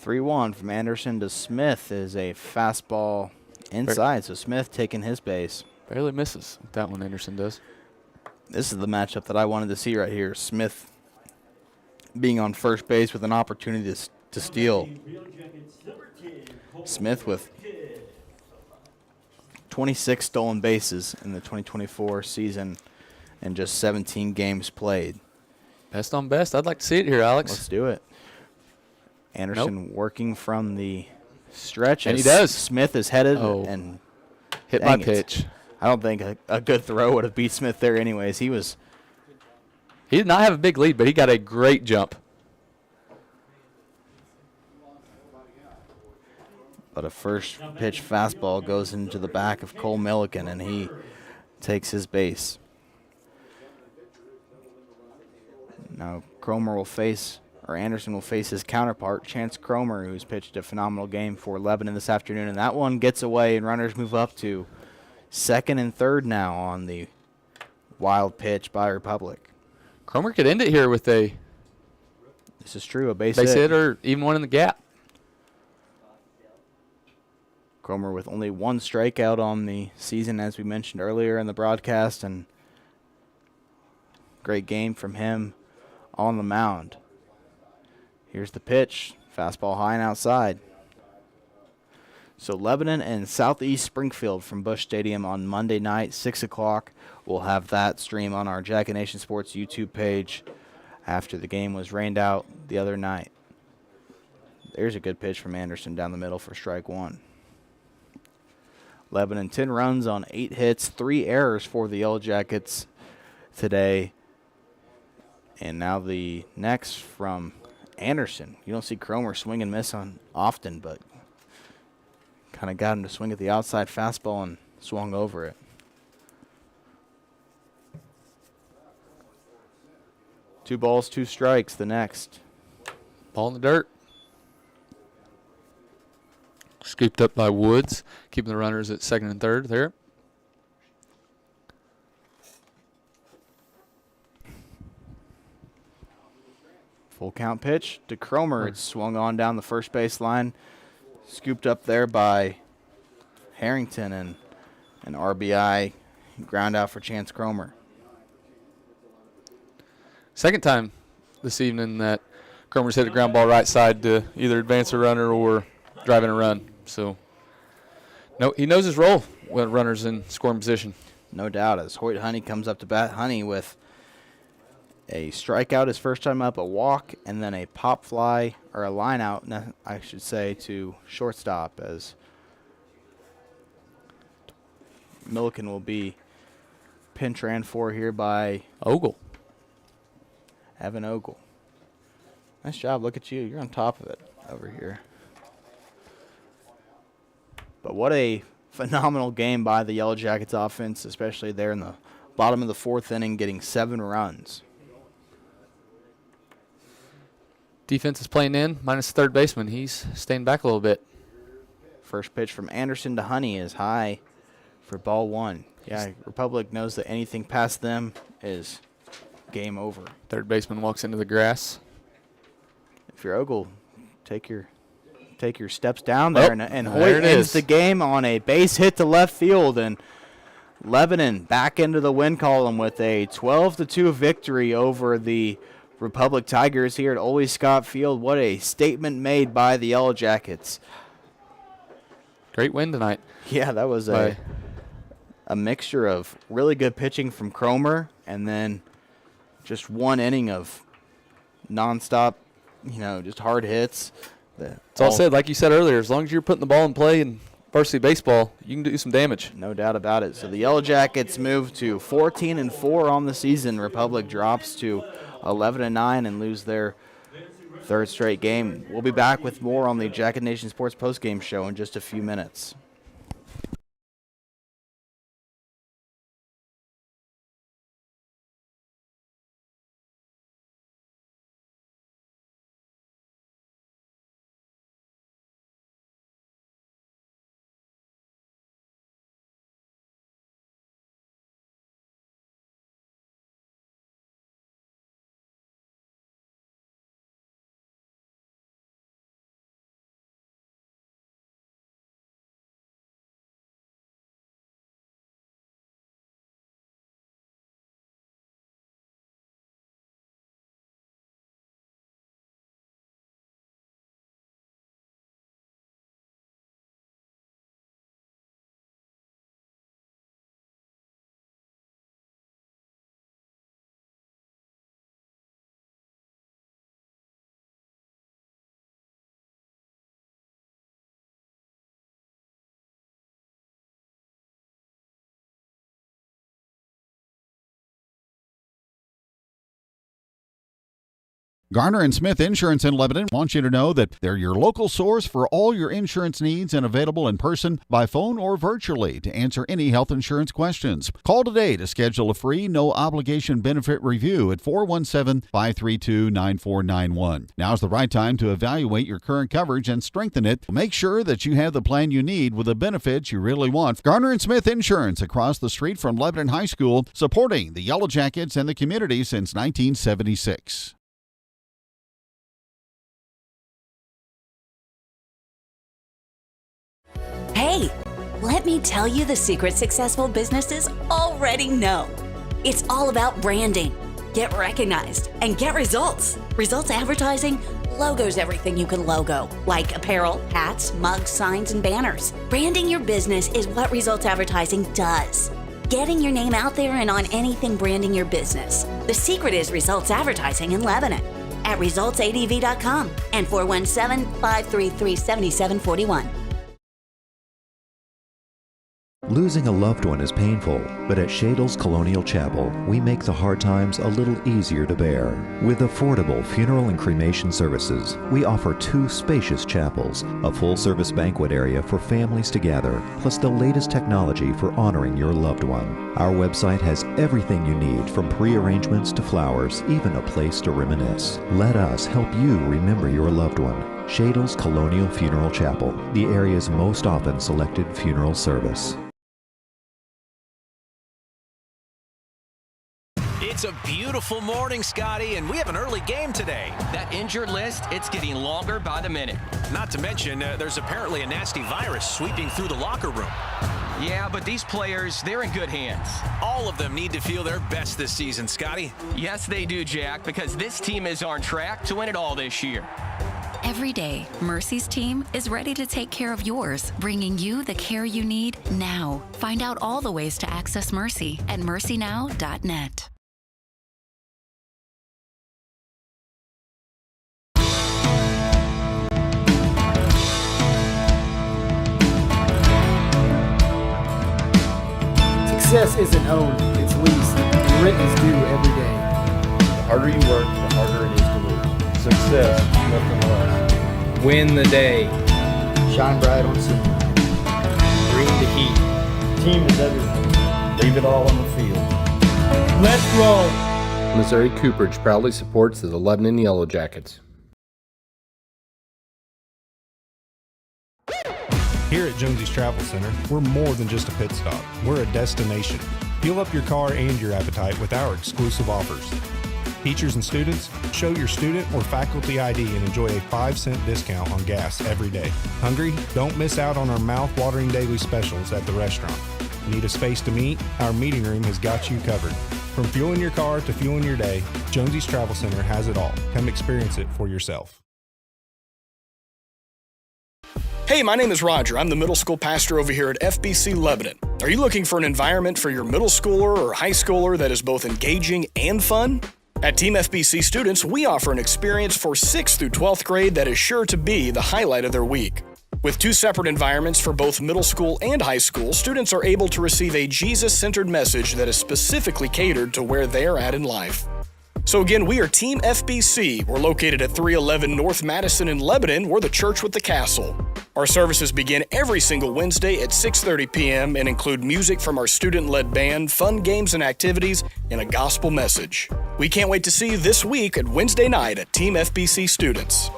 3-1 from Anderson to Smith is a fastball inside. So Smith taking his base. Barely misses with that one, Anderson does. This is the matchup that I wanted to see right here. Smith being on first base with an opportunity to steal. Smith with 26 stolen bases in the 2024 season and just 17 games played. Best on best. I'd like to see it here, Alex. Let's do it. Anderson working from the stretch. And he does. Smith is headed and hit my pitch. I don't think a good throw would have beat Smith there anyways. He did not have a big lead, but he got a great jump. But a first pitch fastball goes into the back of Cole Milliken, and he takes his base. Now Anderson will face his counterpart, Chance Cromer, who's pitched a phenomenal game for Lebanon this afternoon. And that one gets away, and runners move up to second and third now on the wild pitch by Republic. Cromer could end it here with a This is true, a base hit or even one in the gap. Cromer with only 1 strikeout on the season, as we mentioned earlier in the broadcast, and great game from him on the mound. Here's the pitch, fastball high and outside. So Lebanon and Southeast Springfield from Busch Stadium on Monday night, 6 o'clock. We'll have that stream on our Jacket Nation Sports YouTube page after the game was rained out the other night. There's a good pitch from Anderson down the middle for strike 1. Lebanon 10 runs on 8 hits, 3 errors for the Yellow Jackets today. And now the next from Anderson. You don't see Cromer swing and miss on often, but kind of got him to swing at the outside fastball and swung over it. 2 balls, 2 strikes, the next. Ball in the dirt. Scooped up by Woods, keeping the runners at second and third there. Full count pitch to Cromer. It's swung on down the first base line. Scooped up there by Harrington, and an RBI ground out for Chance Cromer. Second time this evening that Cromer's hit a ground ball right side to either advance a runner or drive in a run. So, no, he knows his role when runners in scoring position. No doubt, as Hoyt Honey comes up to bat. Honey with a strikeout his first time up, a walk, and then a pop fly, or a line out, I should say, to shortstop, as Milliken will be pinch ran for here by Ogle. Evan Ogle. Nice job. Look at you. You're on top of it over here. But what a phenomenal game by the Yellow Jackets offense, especially there in the bottom of the 4th inning, getting 7 runs. Defense is playing in, minus third baseman. He's staying back a little bit. First pitch from Anderson to Honey is high for ball one. Yeah, Republic knows that anything past them is game over. Third baseman walks into the grass. If you're Ogle, take your steps down there, and Hoyt ends the game on a base hit to left field, and Lebanon back into the win column with a 12-2 victory over the Republic Tigers here at Ole Scott Field. What a statement made by the Yellow Jackets. Great win tonight. Yeah, that was a mixture of really good pitching from Cromer and then just one inning of nonstop, just hard hits. It's all said, like you said earlier, as long as you're putting the ball in play in varsity baseball, you can do some damage. No doubt about it. So the Yellow Jackets move to 14-4 on the season. Republic drops to 11-9 and lose their third straight game. We'll be back with more on the Jacket Nation Sports Postgame show in just a few minutes. Garner & Smith Insurance in Lebanon wants you to know that they're your local source for all your insurance needs and available in person, by phone, or virtually to answer any health insurance questions. Call today to schedule a free, no-obligation benefit review at 417-532-9491. Now's the right time to evaluate your current coverage and strengthen it. Make sure that you have the plan you need with the benefits you really want. Garner & Smith Insurance across the street from Lebanon High School, supporting the Yellow Jackets and the community since 1976. Hey, let me tell you the secret successful businesses already know. It's all about branding. Get recognized and get results. Results advertising logos everything you can logo, like apparel, hats, mugs, signs, and banners. Branding your business is what Results Advertising does. Getting your name out there and on anything branding your business. The secret is Results Advertising in Lebanon at resultsadv.com and 417-533-7741. Losing a loved one is painful, but at Shadle's Colonial Chapel, we make the hard times a little easier to bear. With affordable funeral and cremation services, we offer 2 spacious chapels, a full-service banquet area for families to gather, plus the latest technology for honoring your loved one. Our website has everything you need, from pre-arrangements to flowers, even a place to reminisce. Let us help you remember your loved one. Shadle's Colonial Funeral Chapel, the area's most often selected funeral service. It's a beautiful morning, Scotty, and we have an early game today. That injured list, it's getting longer by the minute. Not to mention, there's apparently a nasty virus sweeping through the locker room. Yeah, but these players, they're in good hands. All of them need to feel their best this season, Scotty. Yes, they do, Jack, because this team is on track to win it all this year. Every day, Mercy's team is ready to take care of yours, bringing you the care you need now. Find out all the ways to access Mercy at mercynow.net. Success isn't owned, it's leased, and rent is due every day. The harder you work, the harder it is to lose. Success, nothing less. Win the day. Shine bright on senior. Bring the heat. Team is everything. Leave it all on the field. Let's roll. Missouri Cooperage proudly supports the Lebanon Yellow Jackets. Here at Jonesy's Travel Center, we're more than just a pit stop. We're a destination. Fuel up your car and your appetite with our exclusive offers. Teachers and students, show your student or faculty ID and enjoy a 5-cent discount on gas every day. Hungry? Don't miss out on our mouth-watering daily specials at the restaurant. Need a space to meet? Our meeting room has got you covered. From fueling your car to fueling your day, Jonesy's Travel Center has it all. Come experience it for yourself. Hey, my name is Roger. I'm the middle school pastor over here at FBC Lebanon. Are you looking for an environment for your middle schooler or high schooler that is both engaging and fun? At Team FBC students, we offer an experience for 6th through 12th grade that is sure to be the highlight of their week. With 2 separate environments for both middle school and high school, students are able to receive a Jesus-centered message that is specifically catered to where they are at in life. So again, we are Team FBC. We're located at 311 North Madison in Lebanon. We're the church with the castle. Our services begin every single Wednesday at 6:30 p.m. and include music from our student-led band, fun games and activities, and a gospel message. We can't wait to see you this week at Wednesday night at Team FBC Students.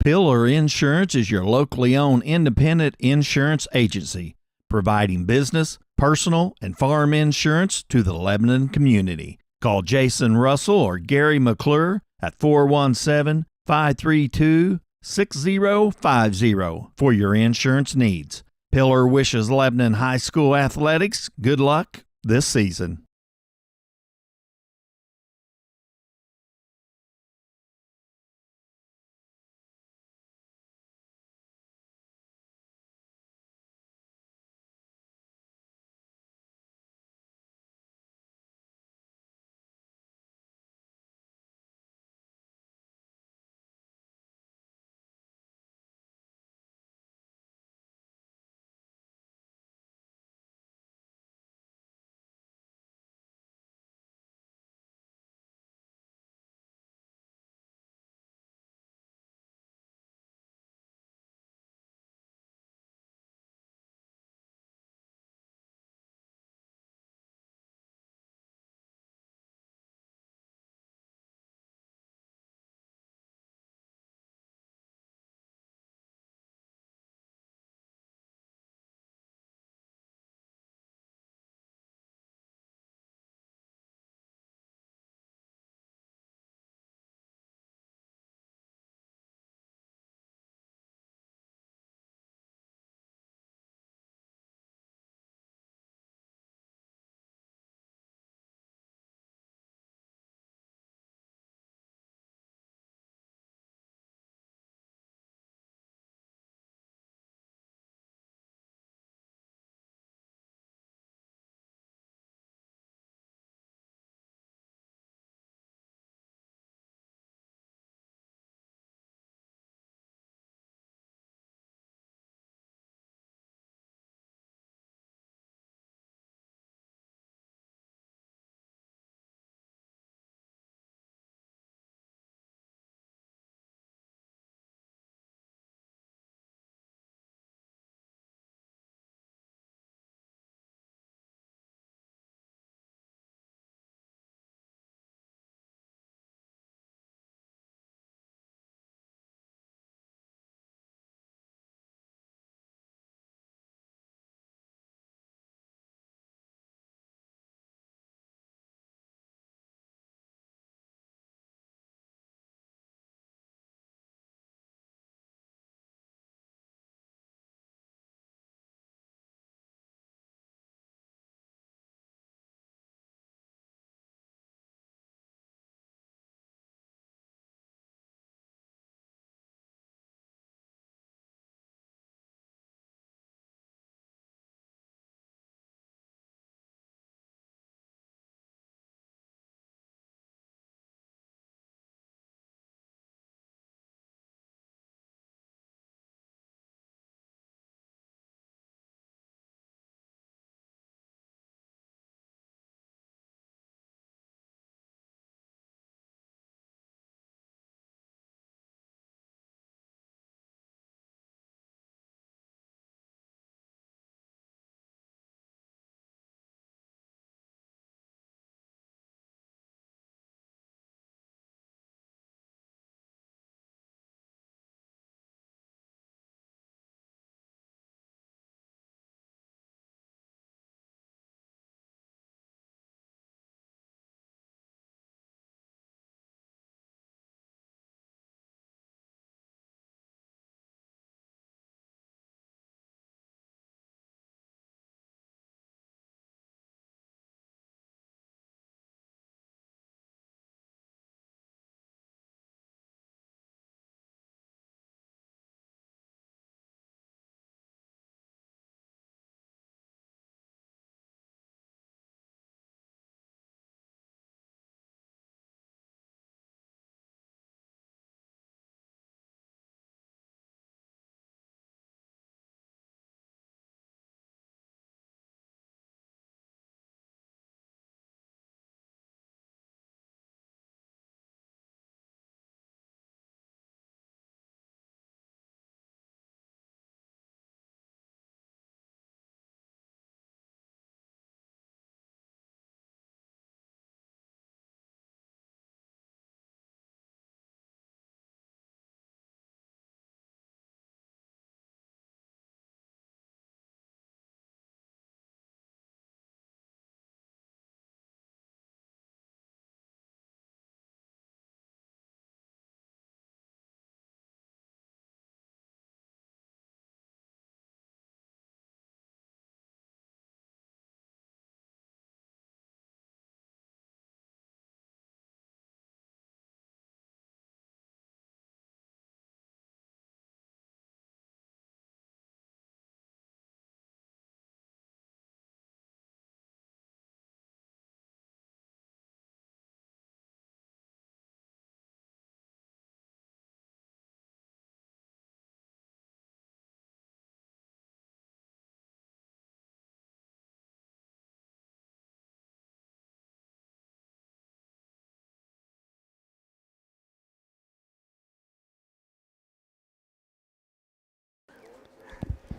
Pillar Insurance is your locally owned independent insurance agency, providing business, personal, and farm insurance to the Lebanon community. Call Jason Russell or Gary McClure at 417-532-6050 for your insurance needs. Pillar wishes Lebanon High School athletics good luck this season.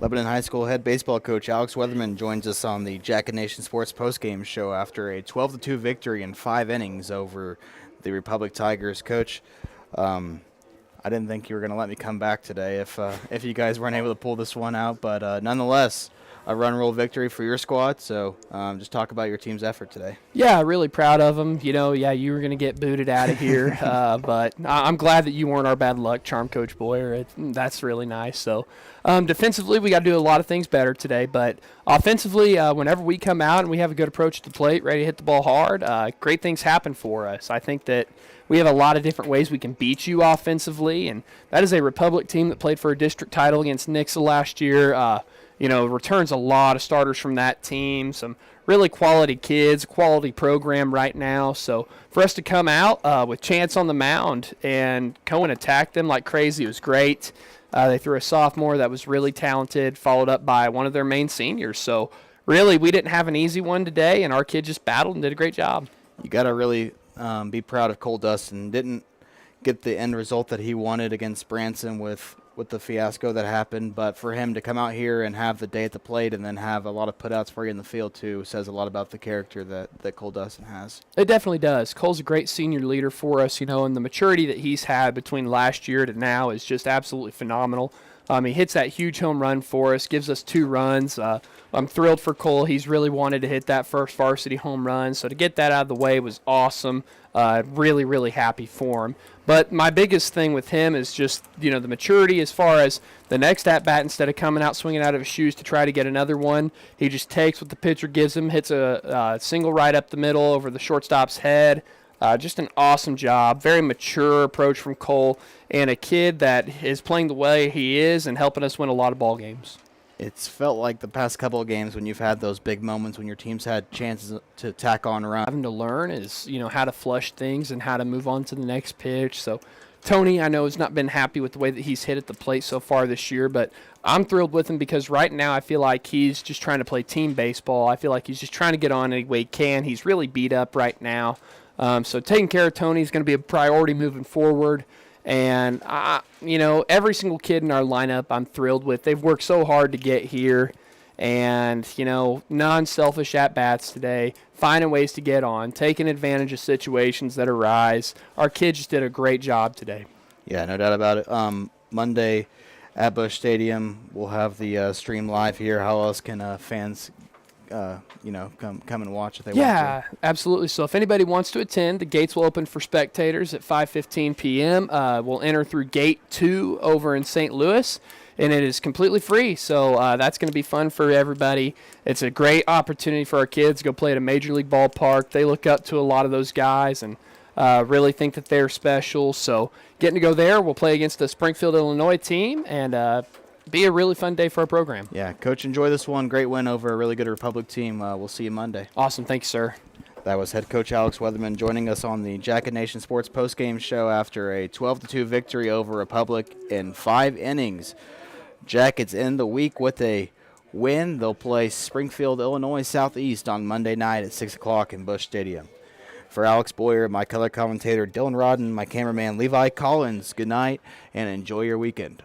Lebanon High School head baseball coach Alex Weatherman joins us on the Jacket Nation Sports postgame show after a 12-2 victory in 5 innings over the Republic Tigers. Coach, I didn't think you were going to let me come back today if you guys weren't able to pull this one out, but nonetheless, a run-roll victory for your squad. So just talk about your team's effort today. Yeah, really proud of them. You were going to get booted out of here, but I'm glad that you weren't our bad luck charm, Coach Boyer. That's really nice. So defensively, we got to do a lot of things better today, but offensively, whenever we come out and we have a good approach at the plate, ready to hit the ball hard, great things happen for us. I think that we have a lot of different ways we can beat you offensively, and that is a Republic team that played for a district title against Nixa last year. Returns a lot of starters from that team, some really quality kids, quality program right now. So for us to come out with Chance on the mound and Cohen attack them like crazy, it was great. They threw a sophomore that was really talented, followed up by one of their main seniors. So really, we didn't have an easy one today, and our kid just battled and did a great job. You got to really be proud of Cole Dustin. Didn't get the end result that he wanted against Branson with the fiasco that happened, but for him to come out here and have the day at the plate and then have a lot of putouts for you in the field too says a lot about the character that Cole Dustin has. It definitely does. Cole's a great senior leader for us, and the maturity that he's had between last year to now is just absolutely phenomenal. He hits that huge home run for us, gives us 2 runs. I'm thrilled for Cole. He's really wanted to hit that first varsity home run, so to get that out of the way was awesome. Really, really happy for him. But my biggest thing with him is just, the maturity as far as the next at-bat, instead of coming out swinging out of his shoes to try to get another one, he just takes what the pitcher gives him, hits a single right up the middle over the shortstop's head. Just an awesome job, very mature approach from Cole, and a kid that is playing the way he is and helping us win a lot of ball games. It's felt like the past couple of games when you've had those big moments when your team's had chances to tack on around. Having to learn is, how to flush things and how to move on to the next pitch. So Tony, I know, has not been happy with the way that he's hit at the plate so far this year, but I'm thrilled with him because right now I feel like he's just trying to play team baseball. I feel like he's just trying to get on any way he can. He's really beat up right now. So taking care of Tony is going to be a priority moving forward. And, every single kid in our lineup I'm thrilled with. They've worked so hard to get here. And, non-selfish at-bats today, finding ways to get on, taking advantage of situations that arise. Our kids just did a great job today. Yeah, no doubt about it. Monday at Busch Stadium, we'll have the stream live here. How else can fans come and watch if they want to? Yeah, absolutely. So if anybody wants to attend, the gates will open for spectators at 5:15 p.m. We'll enter through Gate 2 over in St. Louis, and it is completely free. So that's going to be fun for everybody. It's a great opportunity for our kids to go play at a Major League ballpark. They look up to a lot of those guys and really think that they're special. So getting to go there, we'll play against the Springfield, Illinois team, and be a really fun day for our program. Yeah, Coach, enjoy this one. Great win over a really good Republic team. We'll see you Monday. Awesome. Thanks, sir. That was head coach Alex Weatherman joining us on the Jacket Nation Sports postgame show after a 12-2 victory over Republic in 5 innings. Jackets end the week with a win. They'll play Springfield, Illinois Southeast on Monday night at 6 o'clock in Busch Stadium. For Alex Boyer, my color commentator Dylan Rodden, my cameraman Levi Collins, good night and enjoy your weekend.